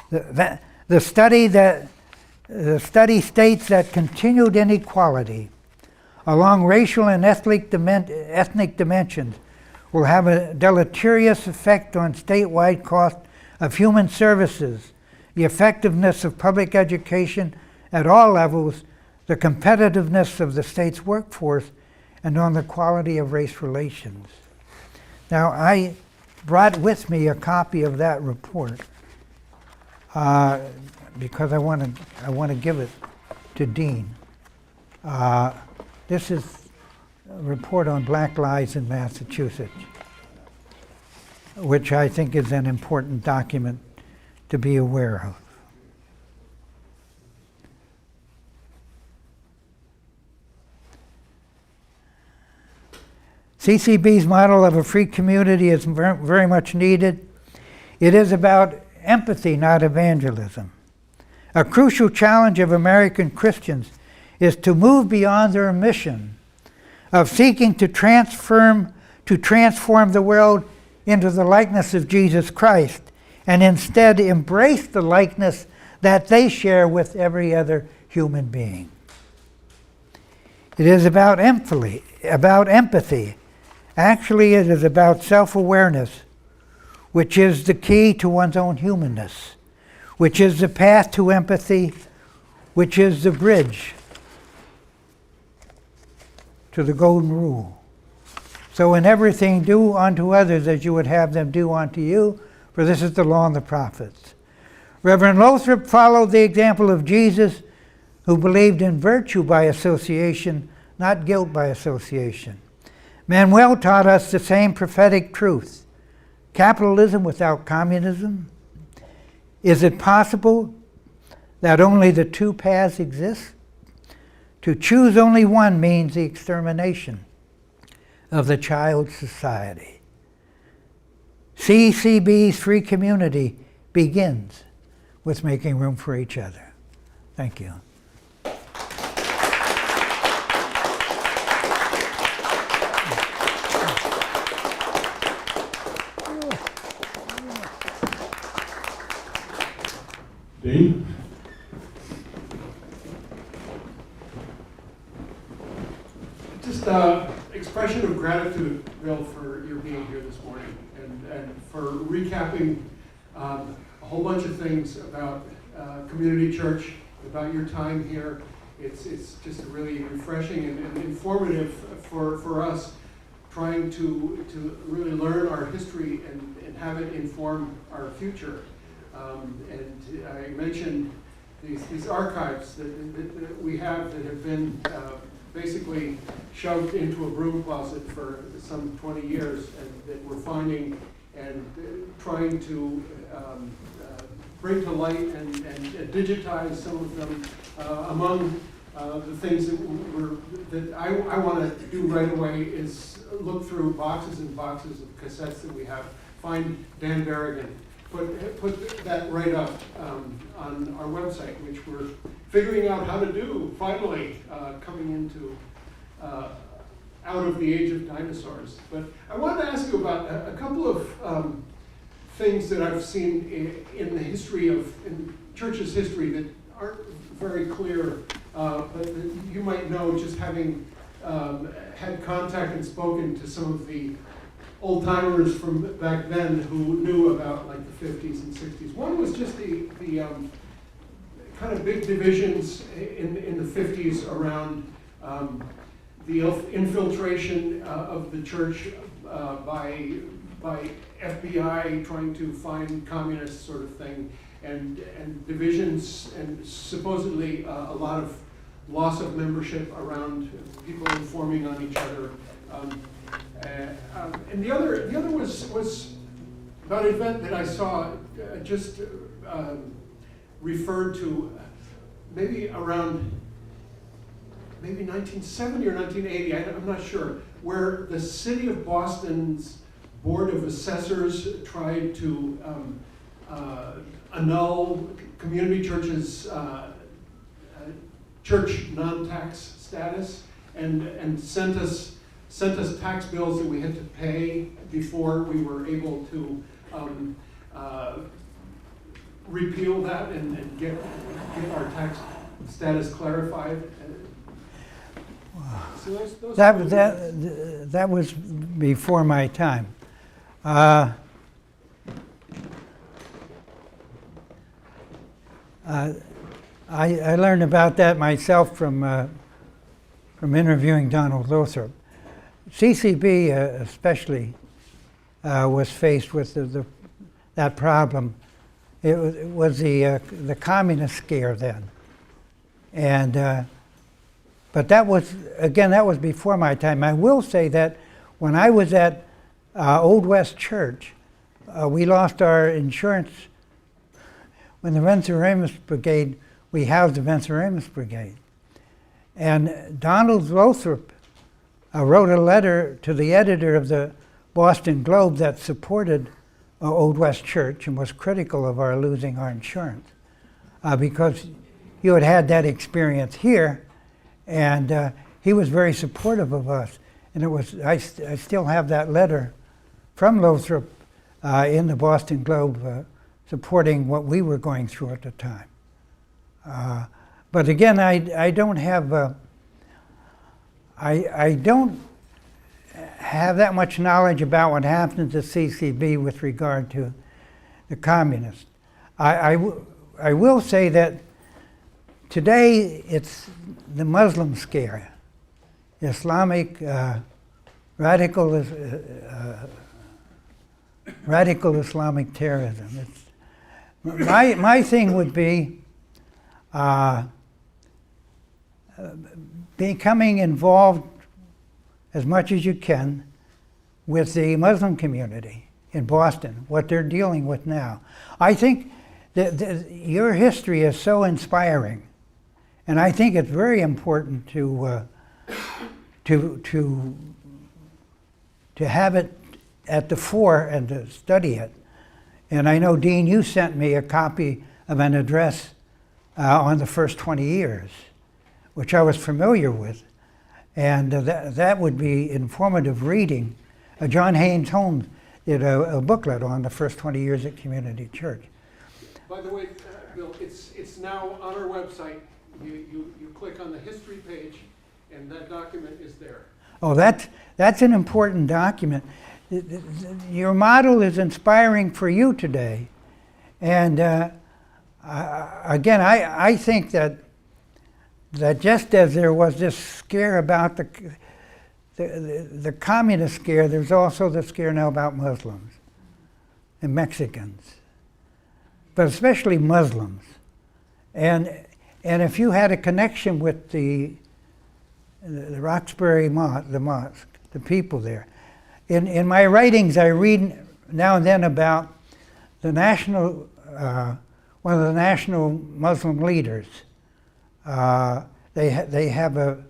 The study states that continued inequality along racial and ethnic dimensions will have a deleterious effect on statewide cost of human services, the effectiveness of public education at all levels, the competitiveness of the state's workforce, and on the quality of race relations. Now, I brought with me a copy of that report because I want to give it to Dean. This is a report on black lives in Massachusetts, which I think is an important document to be aware of. CCB's model of a free community is very much needed. It is about empathy, not evangelism. A crucial challenge of American Christians is to move beyond their mission of seeking to transform the world into the likeness of Jesus Christ, and instead embrace the likeness that they share with every other human being. It is about empathy. Actually, it is about self-awareness, which is the key to one's own humanness, which is the path to empathy, which is the bridge to the golden rule. So in everything, do unto others as you would have them do unto you, for this is the law and the prophets. Reverend Lothrop followed the example of Jesus, who believed in virtue by association, not guilt by association. Manuel taught us the same prophetic truth. Capitalism without communism? Is it possible that only the two paths exist? To choose only one means the extermination of the child society. CCB's free community begins with making room for each other. Thank you. Dean? Just expression of gratitude, Bill, for your being here this morning and for recapping a whole bunch of things about community church, about your time here. It's just really refreshing and informative for us, trying to really learn our history and have it inform our future. And I mentioned these archives that we have that have been basically shoved into a broom closet for some 20 years, and that we're finding and trying to bring to light and digitize some of them. Among the things that I want to do right away is look through boxes and boxes of cassettes that we have, find Dan Berrigan, put that right up on our website, which we're figuring out how to do, finally, coming into out of the age of dinosaurs. But I wanted to ask you about a couple of things that I've seen in the history in church's history that aren't very clear, but that you might know just having had contact and spoken to some of the old timers from back then who knew about like the 50s and 60s. One was just the kind of big divisions in the 50s around the infiltration of the church by FBI trying to find communists, sort of thing, and divisions and supposedly a lot of loss of membership around people informing on each other. And the other was about an event that I saw just referred to maybe around 1970 or 1980, I'm not sure, where the city of Boston's Board of Assessors tried to annul community churches' church non-tax status and sent us tax bills that we had to pay before we were able to repeal that and get our tax status clarified. So those that was before my time. I learned about that myself from interviewing Donald Lothrop. CCB especially was faced with that problem. It was the communist scare then, and but that was before my time. I will say that when I was at Old West Church, we lost our insurance. When the Venceremos Brigade, we housed the Venceremos Brigade. And Donald Lothrop wrote a letter to the editor of the Boston Globe that supported Old West Church and was critical of our losing our insurance because you had had that experience here, and he was very supportive of us. And it was I still have that letter from Lothrop in the Boston Globe supporting what we were going through at the time. But again, I don't have I don't have that much knowledge about what happened to CCB with regard to the communists. I will say that today it's the Muslim scare, Islamic radical Islamic terrorism. It's, my thing would be becoming involved as much as you can with the Muslim community in Boston, what they're dealing with now. I think that your history is so inspiring, and I think it's very important to have it at the fore and to study it. And I know, Dean, you sent me a copy of an address on the first 20 years, which I was familiar with. And that would be informative reading. John Haynes Holmes did a booklet on the first 20 years at Community Church. By the way, Bill, it's now on our website. You click on the history page, and that document is there. Oh, that's an important document. Your model is inspiring for you today. And again, I think that just as there was this scare about the communist scare, there's also the scare now about Muslims and Mexicans, but especially Muslims. And if you had a connection with the Roxbury the mosque, the people there. In my writings, I read now and then about the national, one of the national Muslim leaders. They have a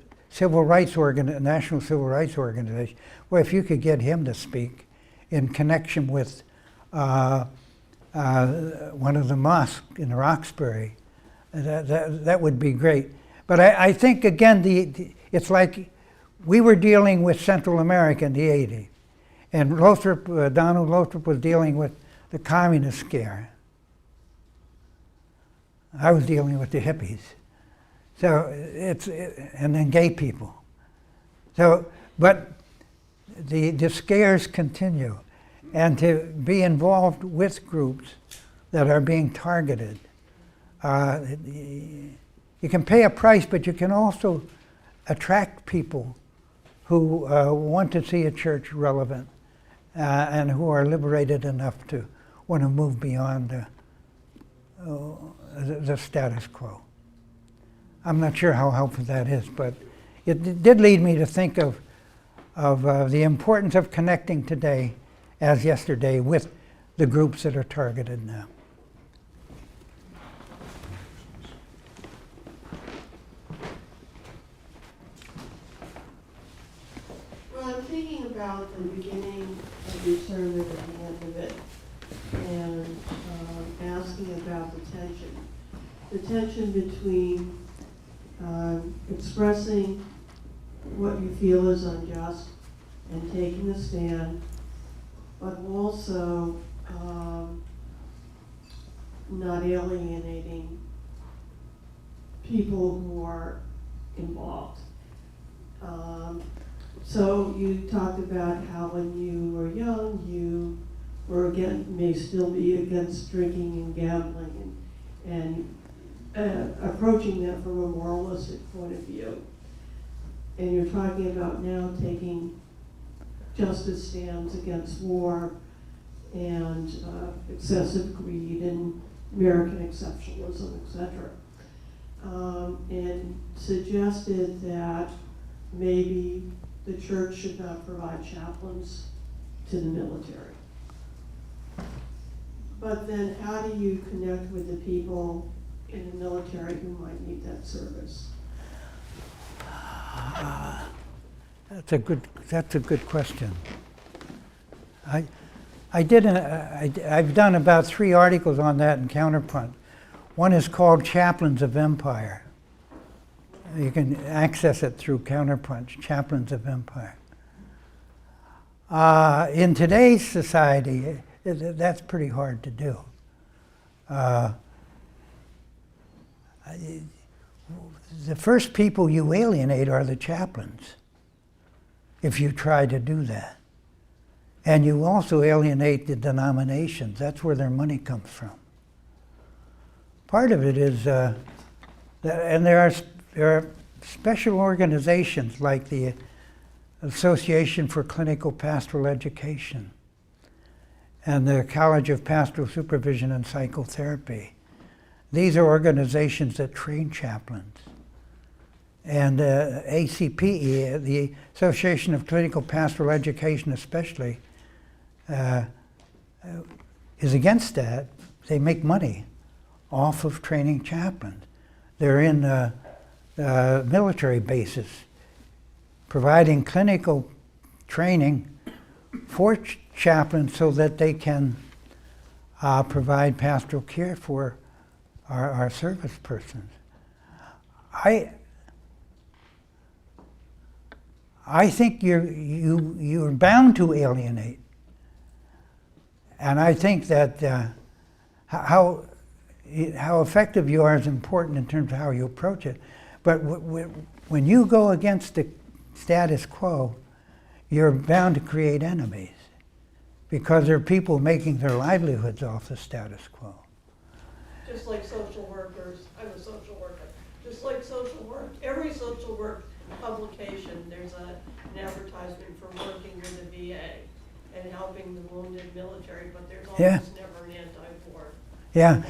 national civil rights organization. Well, if you could get him to speak in connection with one of the mosques in Roxbury, that would be great. But I think again, it's like we were dealing with Central America in the '80s, and Donald Lothrop was dealing with the communist scare. I was dealing with the hippies. So and then gay people. So, but the scares continue, and to be involved with groups that are being targeted. You can pay a price, but you can also attract people who want to see a church relevant and who are liberated enough to want to move beyond the status quo. I'm not sure how helpful that is, but it did lead me to think of the importance of connecting today, as yesterday, with the groups that are targeted now. Well, I'm thinking about the beginning of your sermon at the end of it, and asking about the tension between expressing what you feel is unjust and taking a stand, but also not alienating people who are involved. So you talked about how when you were young, you were may still be against drinking and gambling and approaching that from a moralistic point of view. And you're talking about now taking justice stands against war and excessive greed and American exceptionalism, etc. And suggested that maybe the church should not provide chaplains to the military. But then how do you connect with the people in the military who might need that service? That's a good question. I've done about 3 articles on that in Counterpunch. One is called Chaplains of Empire. You can access it through Counterpunch, Chaplains of Empire. In today's society, that's pretty hard to do. The first people you alienate are the chaplains, if you try to do that. And you also alienate the denominations. That's where their money comes from. Part of it is, and there are special organizations like the Association for Clinical Pastoral Education and the College of Pastoral Supervision and Psychotherapy. These are organizations that train chaplains. And ACPE, the Association of Clinical Pastoral Education especially, is against that. They make money off of training chaplains. They're in military bases, providing clinical training for chaplains so that they can provide pastoral care for our service persons. I think you're bound to alienate, and I think that how effective you are is important in terms of how you approach it. But when you go against the status quo, you're bound to create enemies, because there are people making their livelihoods off the status quo. Just like social workers, I'm a social worker. Just like social work, every social work publication, there's an advertisement for working with the VA and helping the wounded military, but there's almost never an anti-war. Yeah,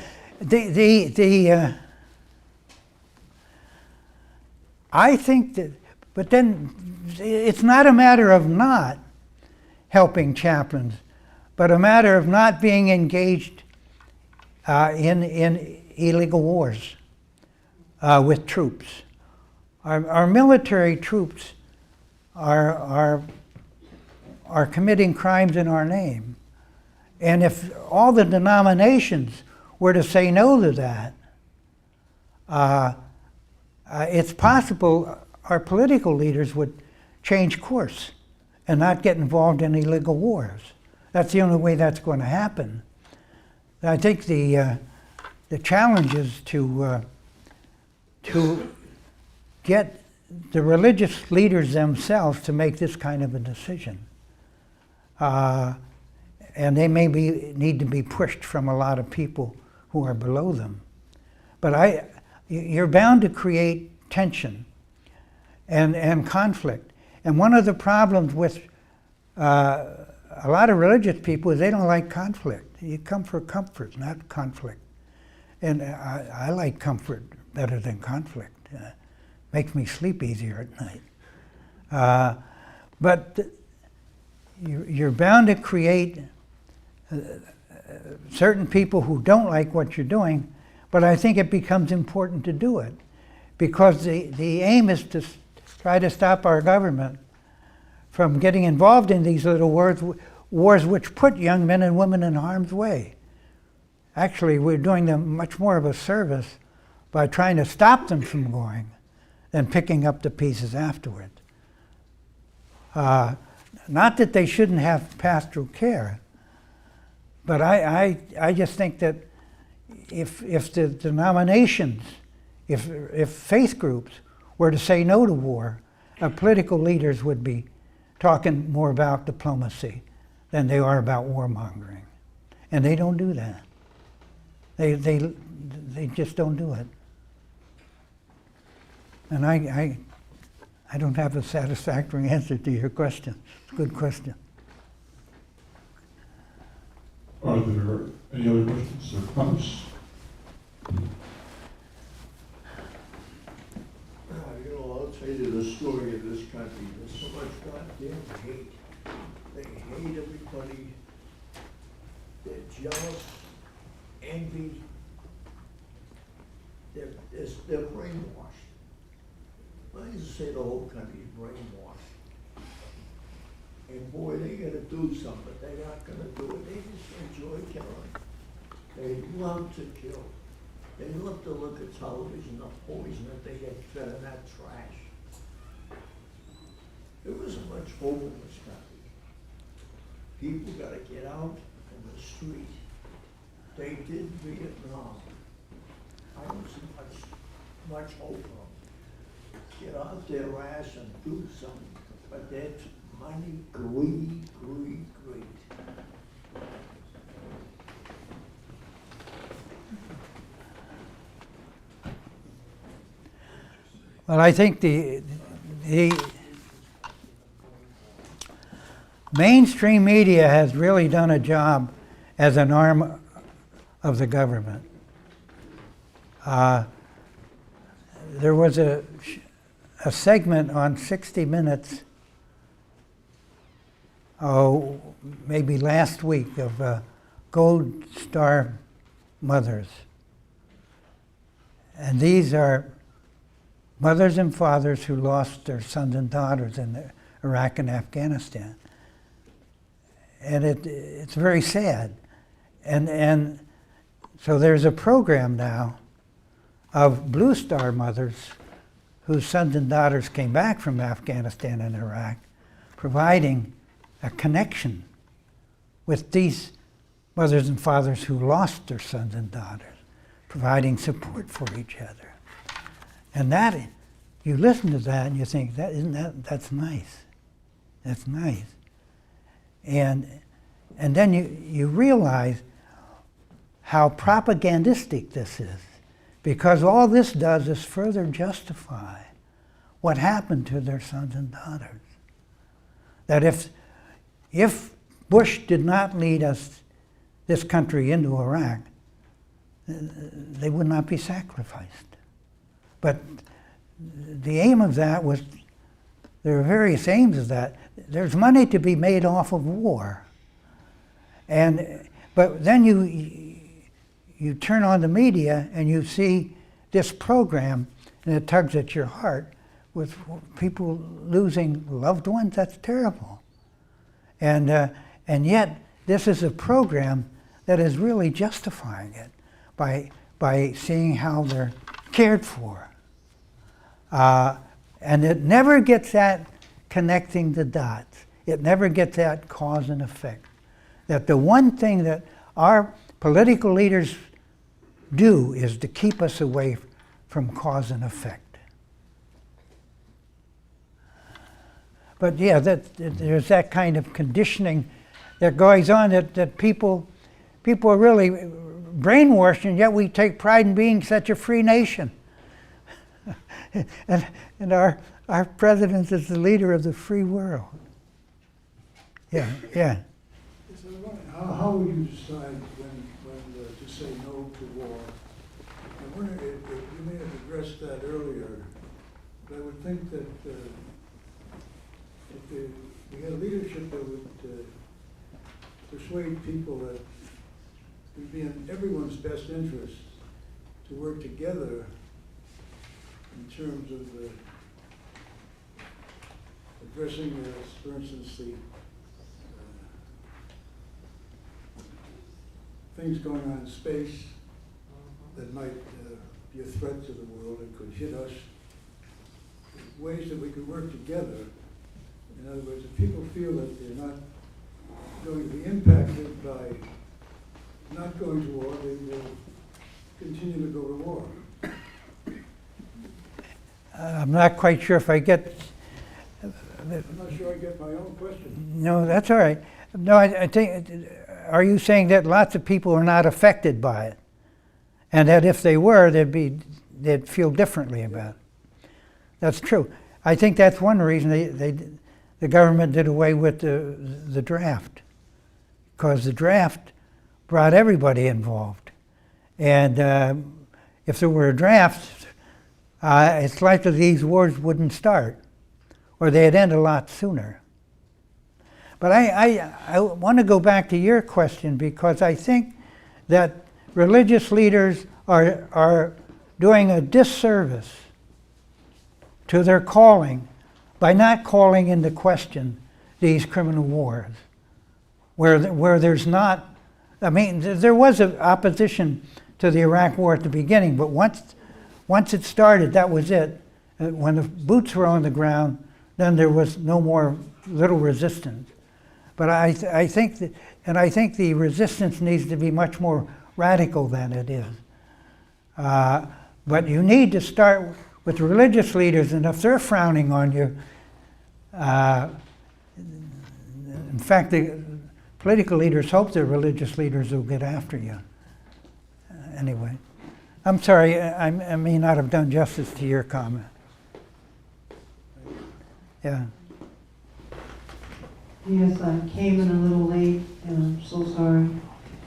I think that, but then it's not a matter of not helping chaplains, but a matter of not being engaged in illegal wars with troops. Our military troops are committing crimes in our name. And if all the denominations were to say no to that, it's possible our political leaders would change course and not get involved in illegal wars. That's the only way that's going to happen. I think the challenge is to get the religious leaders themselves to make this kind of a decision. And they may need to be pushed from a lot of people who are below them. But you're bound to create tension and conflict. And one of the problems with a lot of religious people is they don't like conflict. You come for comfort, not conflict. And I like comfort better than conflict. Makes me sleep easier at night. But you're bound to create certain people who don't like what you're doing, but I think it becomes important to do it, because the aim is to try to stop our government from getting involved in these little wars which put young men and women in harm's way. Actually, we're doing them much more of a service by trying to stop them from going than picking up the pieces afterward. Not that they shouldn't have pastoral care, but I just think that if the denominations, if faith groups were to say no to war, political leaders would be talking more about diplomacy than they are about warmongering. And they don't do that. They just don't do it. And I don't have a satisfactory answer to your question. It's a good question. Are there any other questions or comments? I'll tell you the story of this country. There's so much goddamn hate. They hate everybody. They're jealous, envy. They're brainwashed. I used to say the whole country is brainwashed. And boy, they gotta do something, but they're not gonna do it. They just enjoy killing. They love to kill. They love to look at television, the poison that they get fed in that trash. There wasn't much hope in this country. People gotta get out in the street. They did Vietnam. I don't see much hope for them. Get out their ass and do something, but that's money, greed, greed, greed. Well, I think the mainstream media has really done a job as an arm of the government. There was a segment on 60 Minutes, maybe last week, of Gold Star mothers. And these are mothers and fathers who lost their sons and daughters in Iraq and Afghanistan. And it's very sad. And so there's a program now of Blue Star mothers whose sons and daughters came back from Afghanistan and Iraq, providing a connection with these mothers and fathers who lost their sons and daughters, providing support for each other. And that, you listen to that and you think, that's nice. That's nice. And then you realize how propagandistic this is, because all this does is further justify what happened to their sons and daughters. That if Bush did not lead this country into Iraq, they would not be sacrificed. But the aim of that was, there are various aims of that. There's money to be made off of war. But then you turn on the media and you see this program, and it tugs at your heart with people losing loved ones. That's terrible. And yet this is a program that is really justifying it by seeing how they're cared for. And it never gets at connecting the dots. It never gets at cause and effect. That the one thing that our political leaders do is to keep us away from cause and effect. But yeah, there's that kind of conditioning that goes on that people are really brainwashed, and yet we take pride in being such a free nation. and our president is the leader of the free world. Yeah. So how would you decide when to say no to war? I wonder if you may have addressed that earlier, but I would think that if we had leadership that would persuade people that it would be in everyone's best interest to work together in terms of addressing, for instance, the things going on in space that might be a threat to the world and could hit us, ways that we could work together. In other words, if people feel that they're not going to be impacted by not going to war, they will continue to go to war. I'm not quite sure if I get... I'm not sure I get my own question. No, that's all right. No, I think, are you saying that lots of people are not affected by it? And that if they were, they'd feel differently about it? That's true. I think that's one reason the government did away with the draft, because the draft brought everybody involved. And if there were a draft, it's likely these wars wouldn't start, or they'd end a lot sooner. But I want to go back to your question, because I think that religious leaders are doing a disservice to their calling by not calling into question these criminal wars, where there's not, I mean, there was an opposition to the Iraq War at the beginning, but once it started, that was it. When the boots were on the ground, then there was no more little resistance. But I think the resistance needs to be much more radical than it is. But you need to start with religious leaders, and if they're frowning on you, in fact, the political leaders hope the religious leaders will get after you. Anyway, I'm sorry, I may not have done justice to your comment. Yeah. Yes, I came in a little late, and I'm so sorry.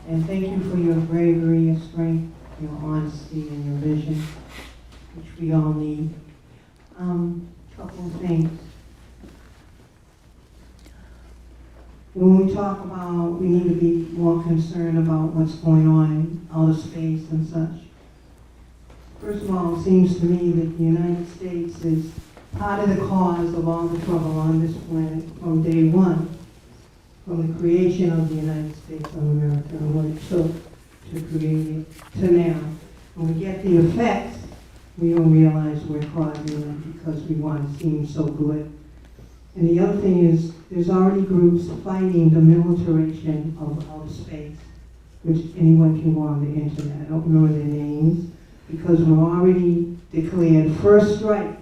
And thank you for your bravery, your strength, your honesty, and your vision, which we all need. Couple of things. When we talk about we need to be more concerned about what's going on in outer space and such, first of all, it seems to me that the United States is part of the cause of all the trouble on this planet from day one, from the creation of the United States of America and what it took to create it to now. When we get the effects, we don't realize we're causing them because we want to seem so good. And the other thing is, there's already groups fighting the militarization of outer space, which anyone can go on the internet. I don't remember their names, because we're already declared first strike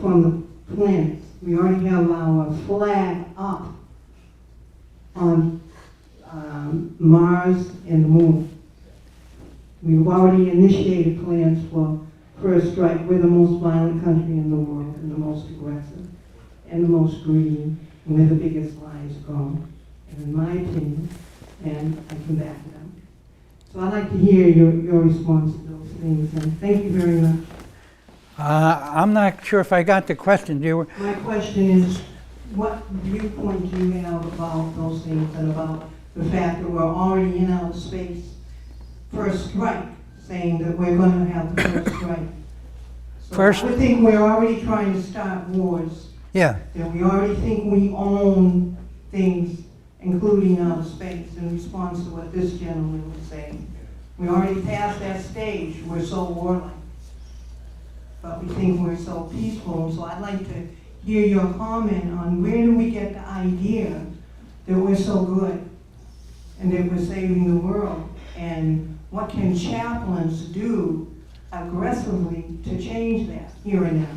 from the planet. We already have our flag up on Mars and the moon. We've already initiated plans for first strike. We're the most violent country in the world, and the most aggressive, and the most greedy, and we're the biggest lies gone. And in my opinion, and I can back it up. So I'd like to hear your response to those things, and thank you very much. I'm not sure if I got the question. My question is, what viewpoint do you have about those things and about the fact that we're already in outer space, first strike, saying that we're going to have the first strike? So First, I would think we're already trying to start wars. yeah. That we already think we own things, including outer space, in response to what this gentleman was saying. We already passed that stage. We're so warlike. But we think we're so peaceful. So I'd like to hear your comment on where do we get the idea that we're so good and that we're saving the world, and what can chaplains do aggressively to change that here and now?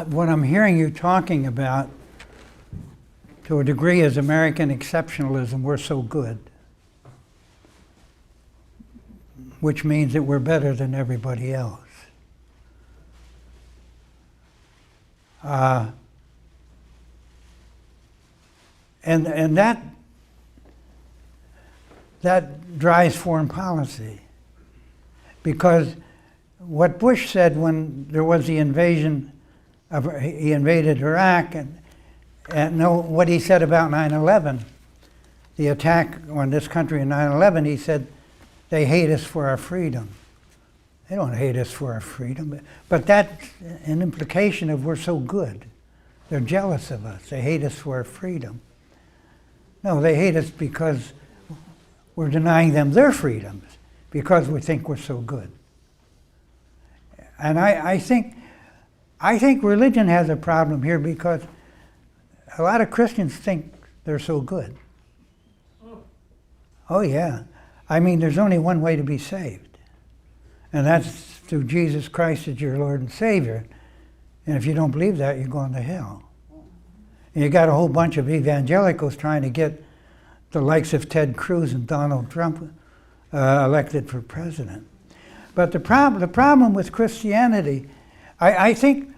What I'm hearing you talking about, to a degree, is American exceptionalism. We're so good, which means that we're better than everybody else. And that drives foreign policy, because what Bush said when there was the invasion he invaded Iraq, and what he said about 9/11, the attack on this country in 9/11, he said, they hate us for our freedom. They don't hate us for our freedom, but that's an implication of we're so good. They're jealous of us. They hate us for our freedom. No, they hate us because we're denying them their freedoms, because we think we're so good. And I think religion has a problem here, because a lot of Christians think they're so good. Oh yeah. I mean, there's only one way to be saved, and that's through Jesus Christ as your Lord and Savior. And if you don't believe that, you're going to hell. And you got a whole bunch of evangelicals trying to get the likes of Ted Cruz and Donald Trump elected for president. But the problem with Christianity, I think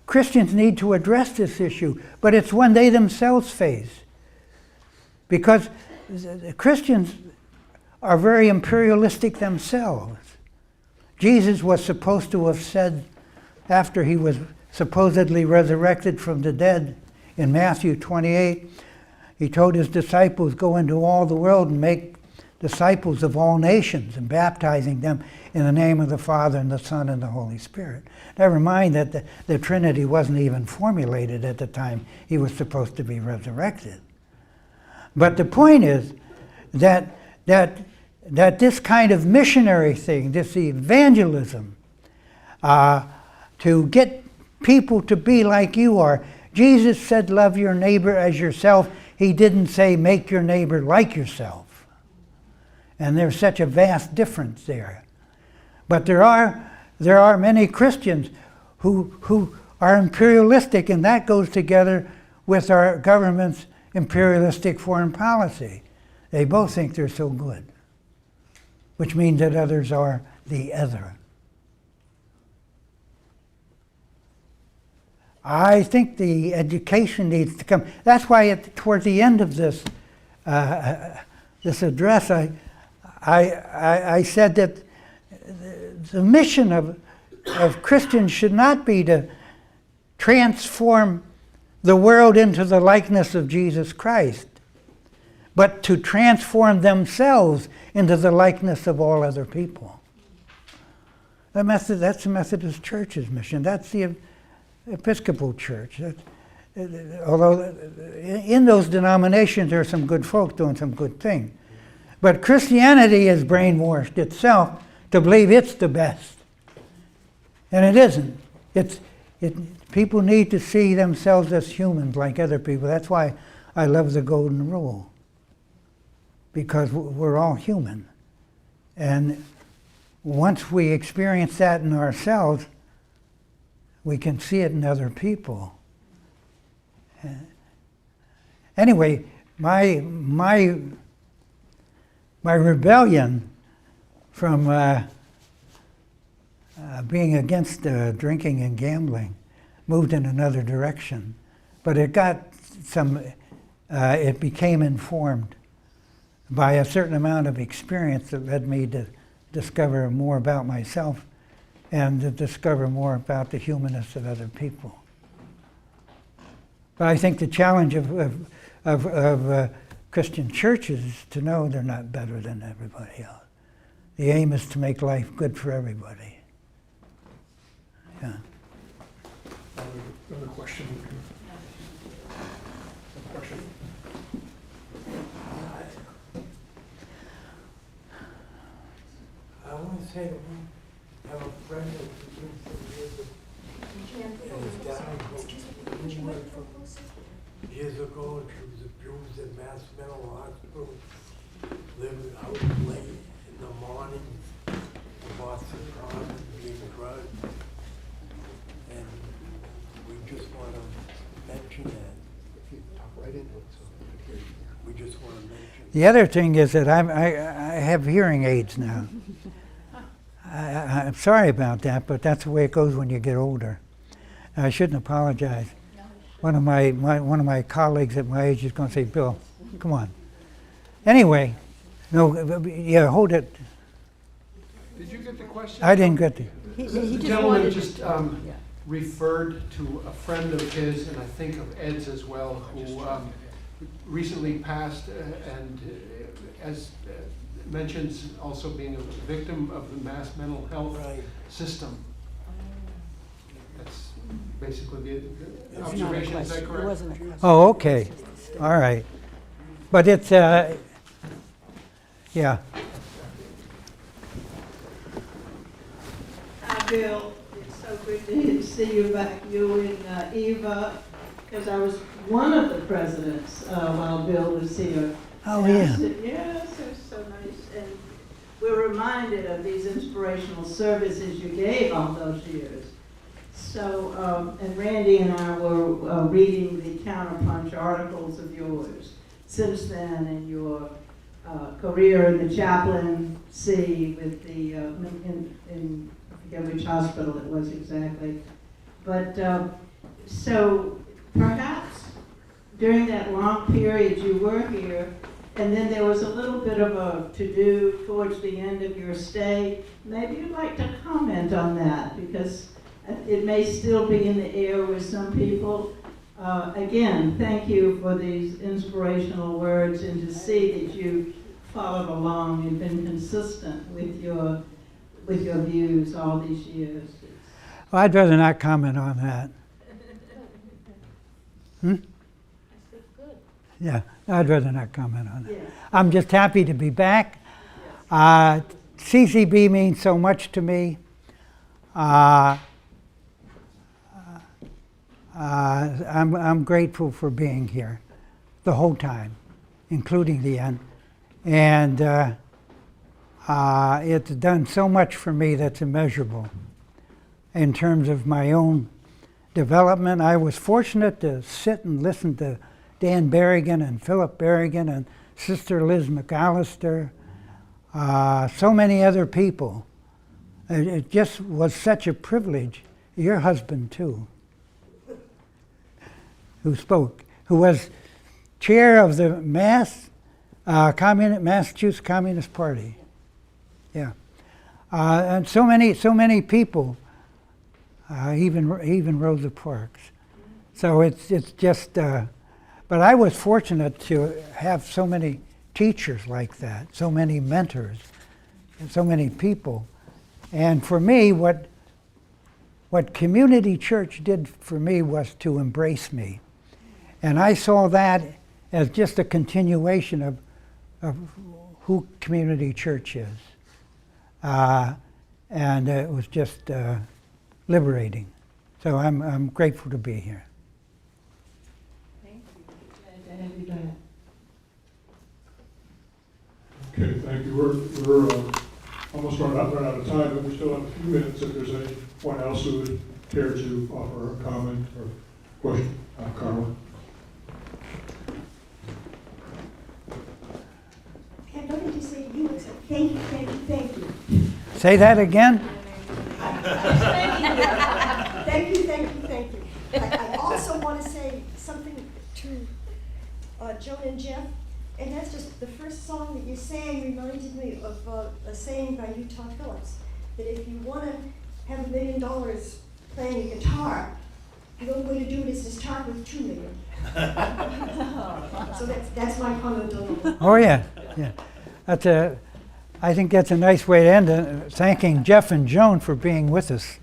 Christians need to address this issue, but it's one they themselves face. Because Christians are very imperialistic themselves. Jesus was supposed to have said, after he was supposedly resurrected from the dead in Matthew 28, He told his disciples, go into all the world and make disciples of all nations and baptizing them in the name of the Father and the Son and the Holy Spirit. Never mind that the Trinity wasn't even formulated at the time he was supposed to be resurrected. But the point is that this kind of missionary thing, this evangelism, to get people to be like you are. Jesus said, love your neighbor as yourself. He didn't say, make your neighbor like yourself. And there's such a vast difference there. But there are many Christians who are imperialistic, and that goes together with our government's imperialistic foreign policy. They both think they're so good, which means that others are the other. I think the education needs to come. That's why towards the end of this this address, I said that the mission of Christians should not be to transform the world into the likeness of Jesus Christ, but to transform themselves into the likeness of all other people. That's the Methodist Church's mission. That's the Episcopal Church. Although in those denominations there are some good folk doing some good things. But Christianity has brainwashed itself to believe it's the best. And it isn't. People need to see themselves as humans like other people. That's why I love the Golden Rule. Because we're all human. And once we experience that in ourselves, we can see it in other people. Anyway, my rebellion from being against drinking and gambling moved in another direction, but it became informed by a certain amount of experience that led me to discover more about myself and to discover more about the humanness of other people. But I think the challenge of Christian churches is to know they're not better than everybody else. The aim is to make life good for everybody. Yeah. Another question. Question. I want to say I have a friend that's been some years ago. His dad years ago, he was abused in Mass Mental Hospital, living out late in the morning, in Boston Common, being drugged. And we just want to mention that. If you talk right into it, so we just want to mention. The other thing is that I have hearing aids now. I'm sorry about that, but that's the way it goes when you get older. I shouldn't apologize. One of my colleagues at my age is going to say, "Bill, come on." Anyway, no, yeah, hold it. Did you get the question? I didn't get it. The gentleman just referred to a friend of his, and I think of Ed's as well, who recently passed, and as mentions also being a victim of the mass mental health system. That's basically the observation. Is that correct? It wasn't a question. Oh, okay. All right. But it's, yeah. Hi, Bill. It's so good to see you back, you and Eva, because I was one of the presidents while Bill was here. Oh, And I yeah. said, yes, it was so nice. And we're reminded of these inspirational services you gave all those years. So, and Randy and I were reading the Counterpunch articles of yours since then, and your career in the chaplaincy with the, in I forget which hospital it was exactly. But, so perhaps during that long period you were here, and then there was a little bit of a to-do towards the end of your stay. Maybe you'd like to comment on that, because it may still be in the air with some people. Again, thank you for these inspirational words and to see that you followed along and been consistent with your views all these years. Well, I'd rather not comment on that. Yeah, I'd rather not comment on that. Yes. I'm just happy to be back. CCB means so much to me. I'm grateful for being here the whole time, including the end. And it's done so much for me that's immeasurable. In terms of my own development, I was fortunate to sit and listen to Dan Berrigan and Philip Berrigan and Sister Liz McAllister, so many other people. It just was such a privilege. Your husband too, who spoke, who was chair of the Massachusetts Communist Party. Yeah, and so many people, even Rosa Parks. So it's just. But I was fortunate to have so many teachers like that, so many mentors, and so many people. And for me, what community church did for me was to embrace me. And I saw that as just a continuation of who community church is. And it was just liberating. So I'm grateful to be here. Thank you. Glad to have you back. Okay, thank you. We're almost run out of time, but we still have a few minutes if there's anyone else who would care to offer a comment or question. Carla? And what did you say to you? Except thank you, thank you, thank you. Say that again? Thank you, thank you, thank you. I also want to say something to Joan and Jeff, and that's just the first song that you sang reminded me of a saying by Utah Phillips, that if you want to have $1 million playing a guitar, the only way to do it is to start with $2 million. So that's my comment on it. Oh yeah, yeah. I think that's a nice way to end it. Thanking Jeff and Joan for being with us.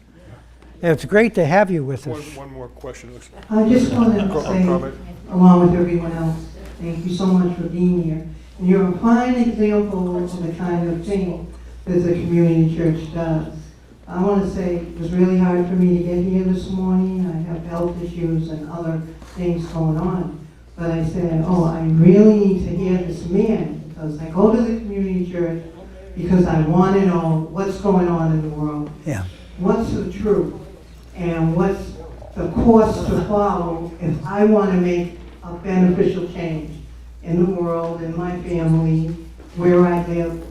It's great to have you with us. One more question. I just wanted to say, Comment. along with everyone else, thank you so much for being here. And you're a fine example of the kind of thing that the community church does. I want to say it was really hard for me to get here this morning. I have health issues and other things going on. But I said, I really need to hear this man, because I go to the community church because I want to know what's going on in the world. Yeah. What's the truth? And what's the course to follow if I want to make a beneficial change in the world, in my family, where I live.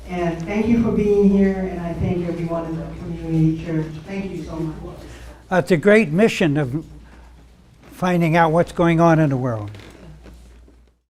And thank you for being here, and I thank everyone in the community church. Thank you so much. It's a great mission of finding out what's going on in the world.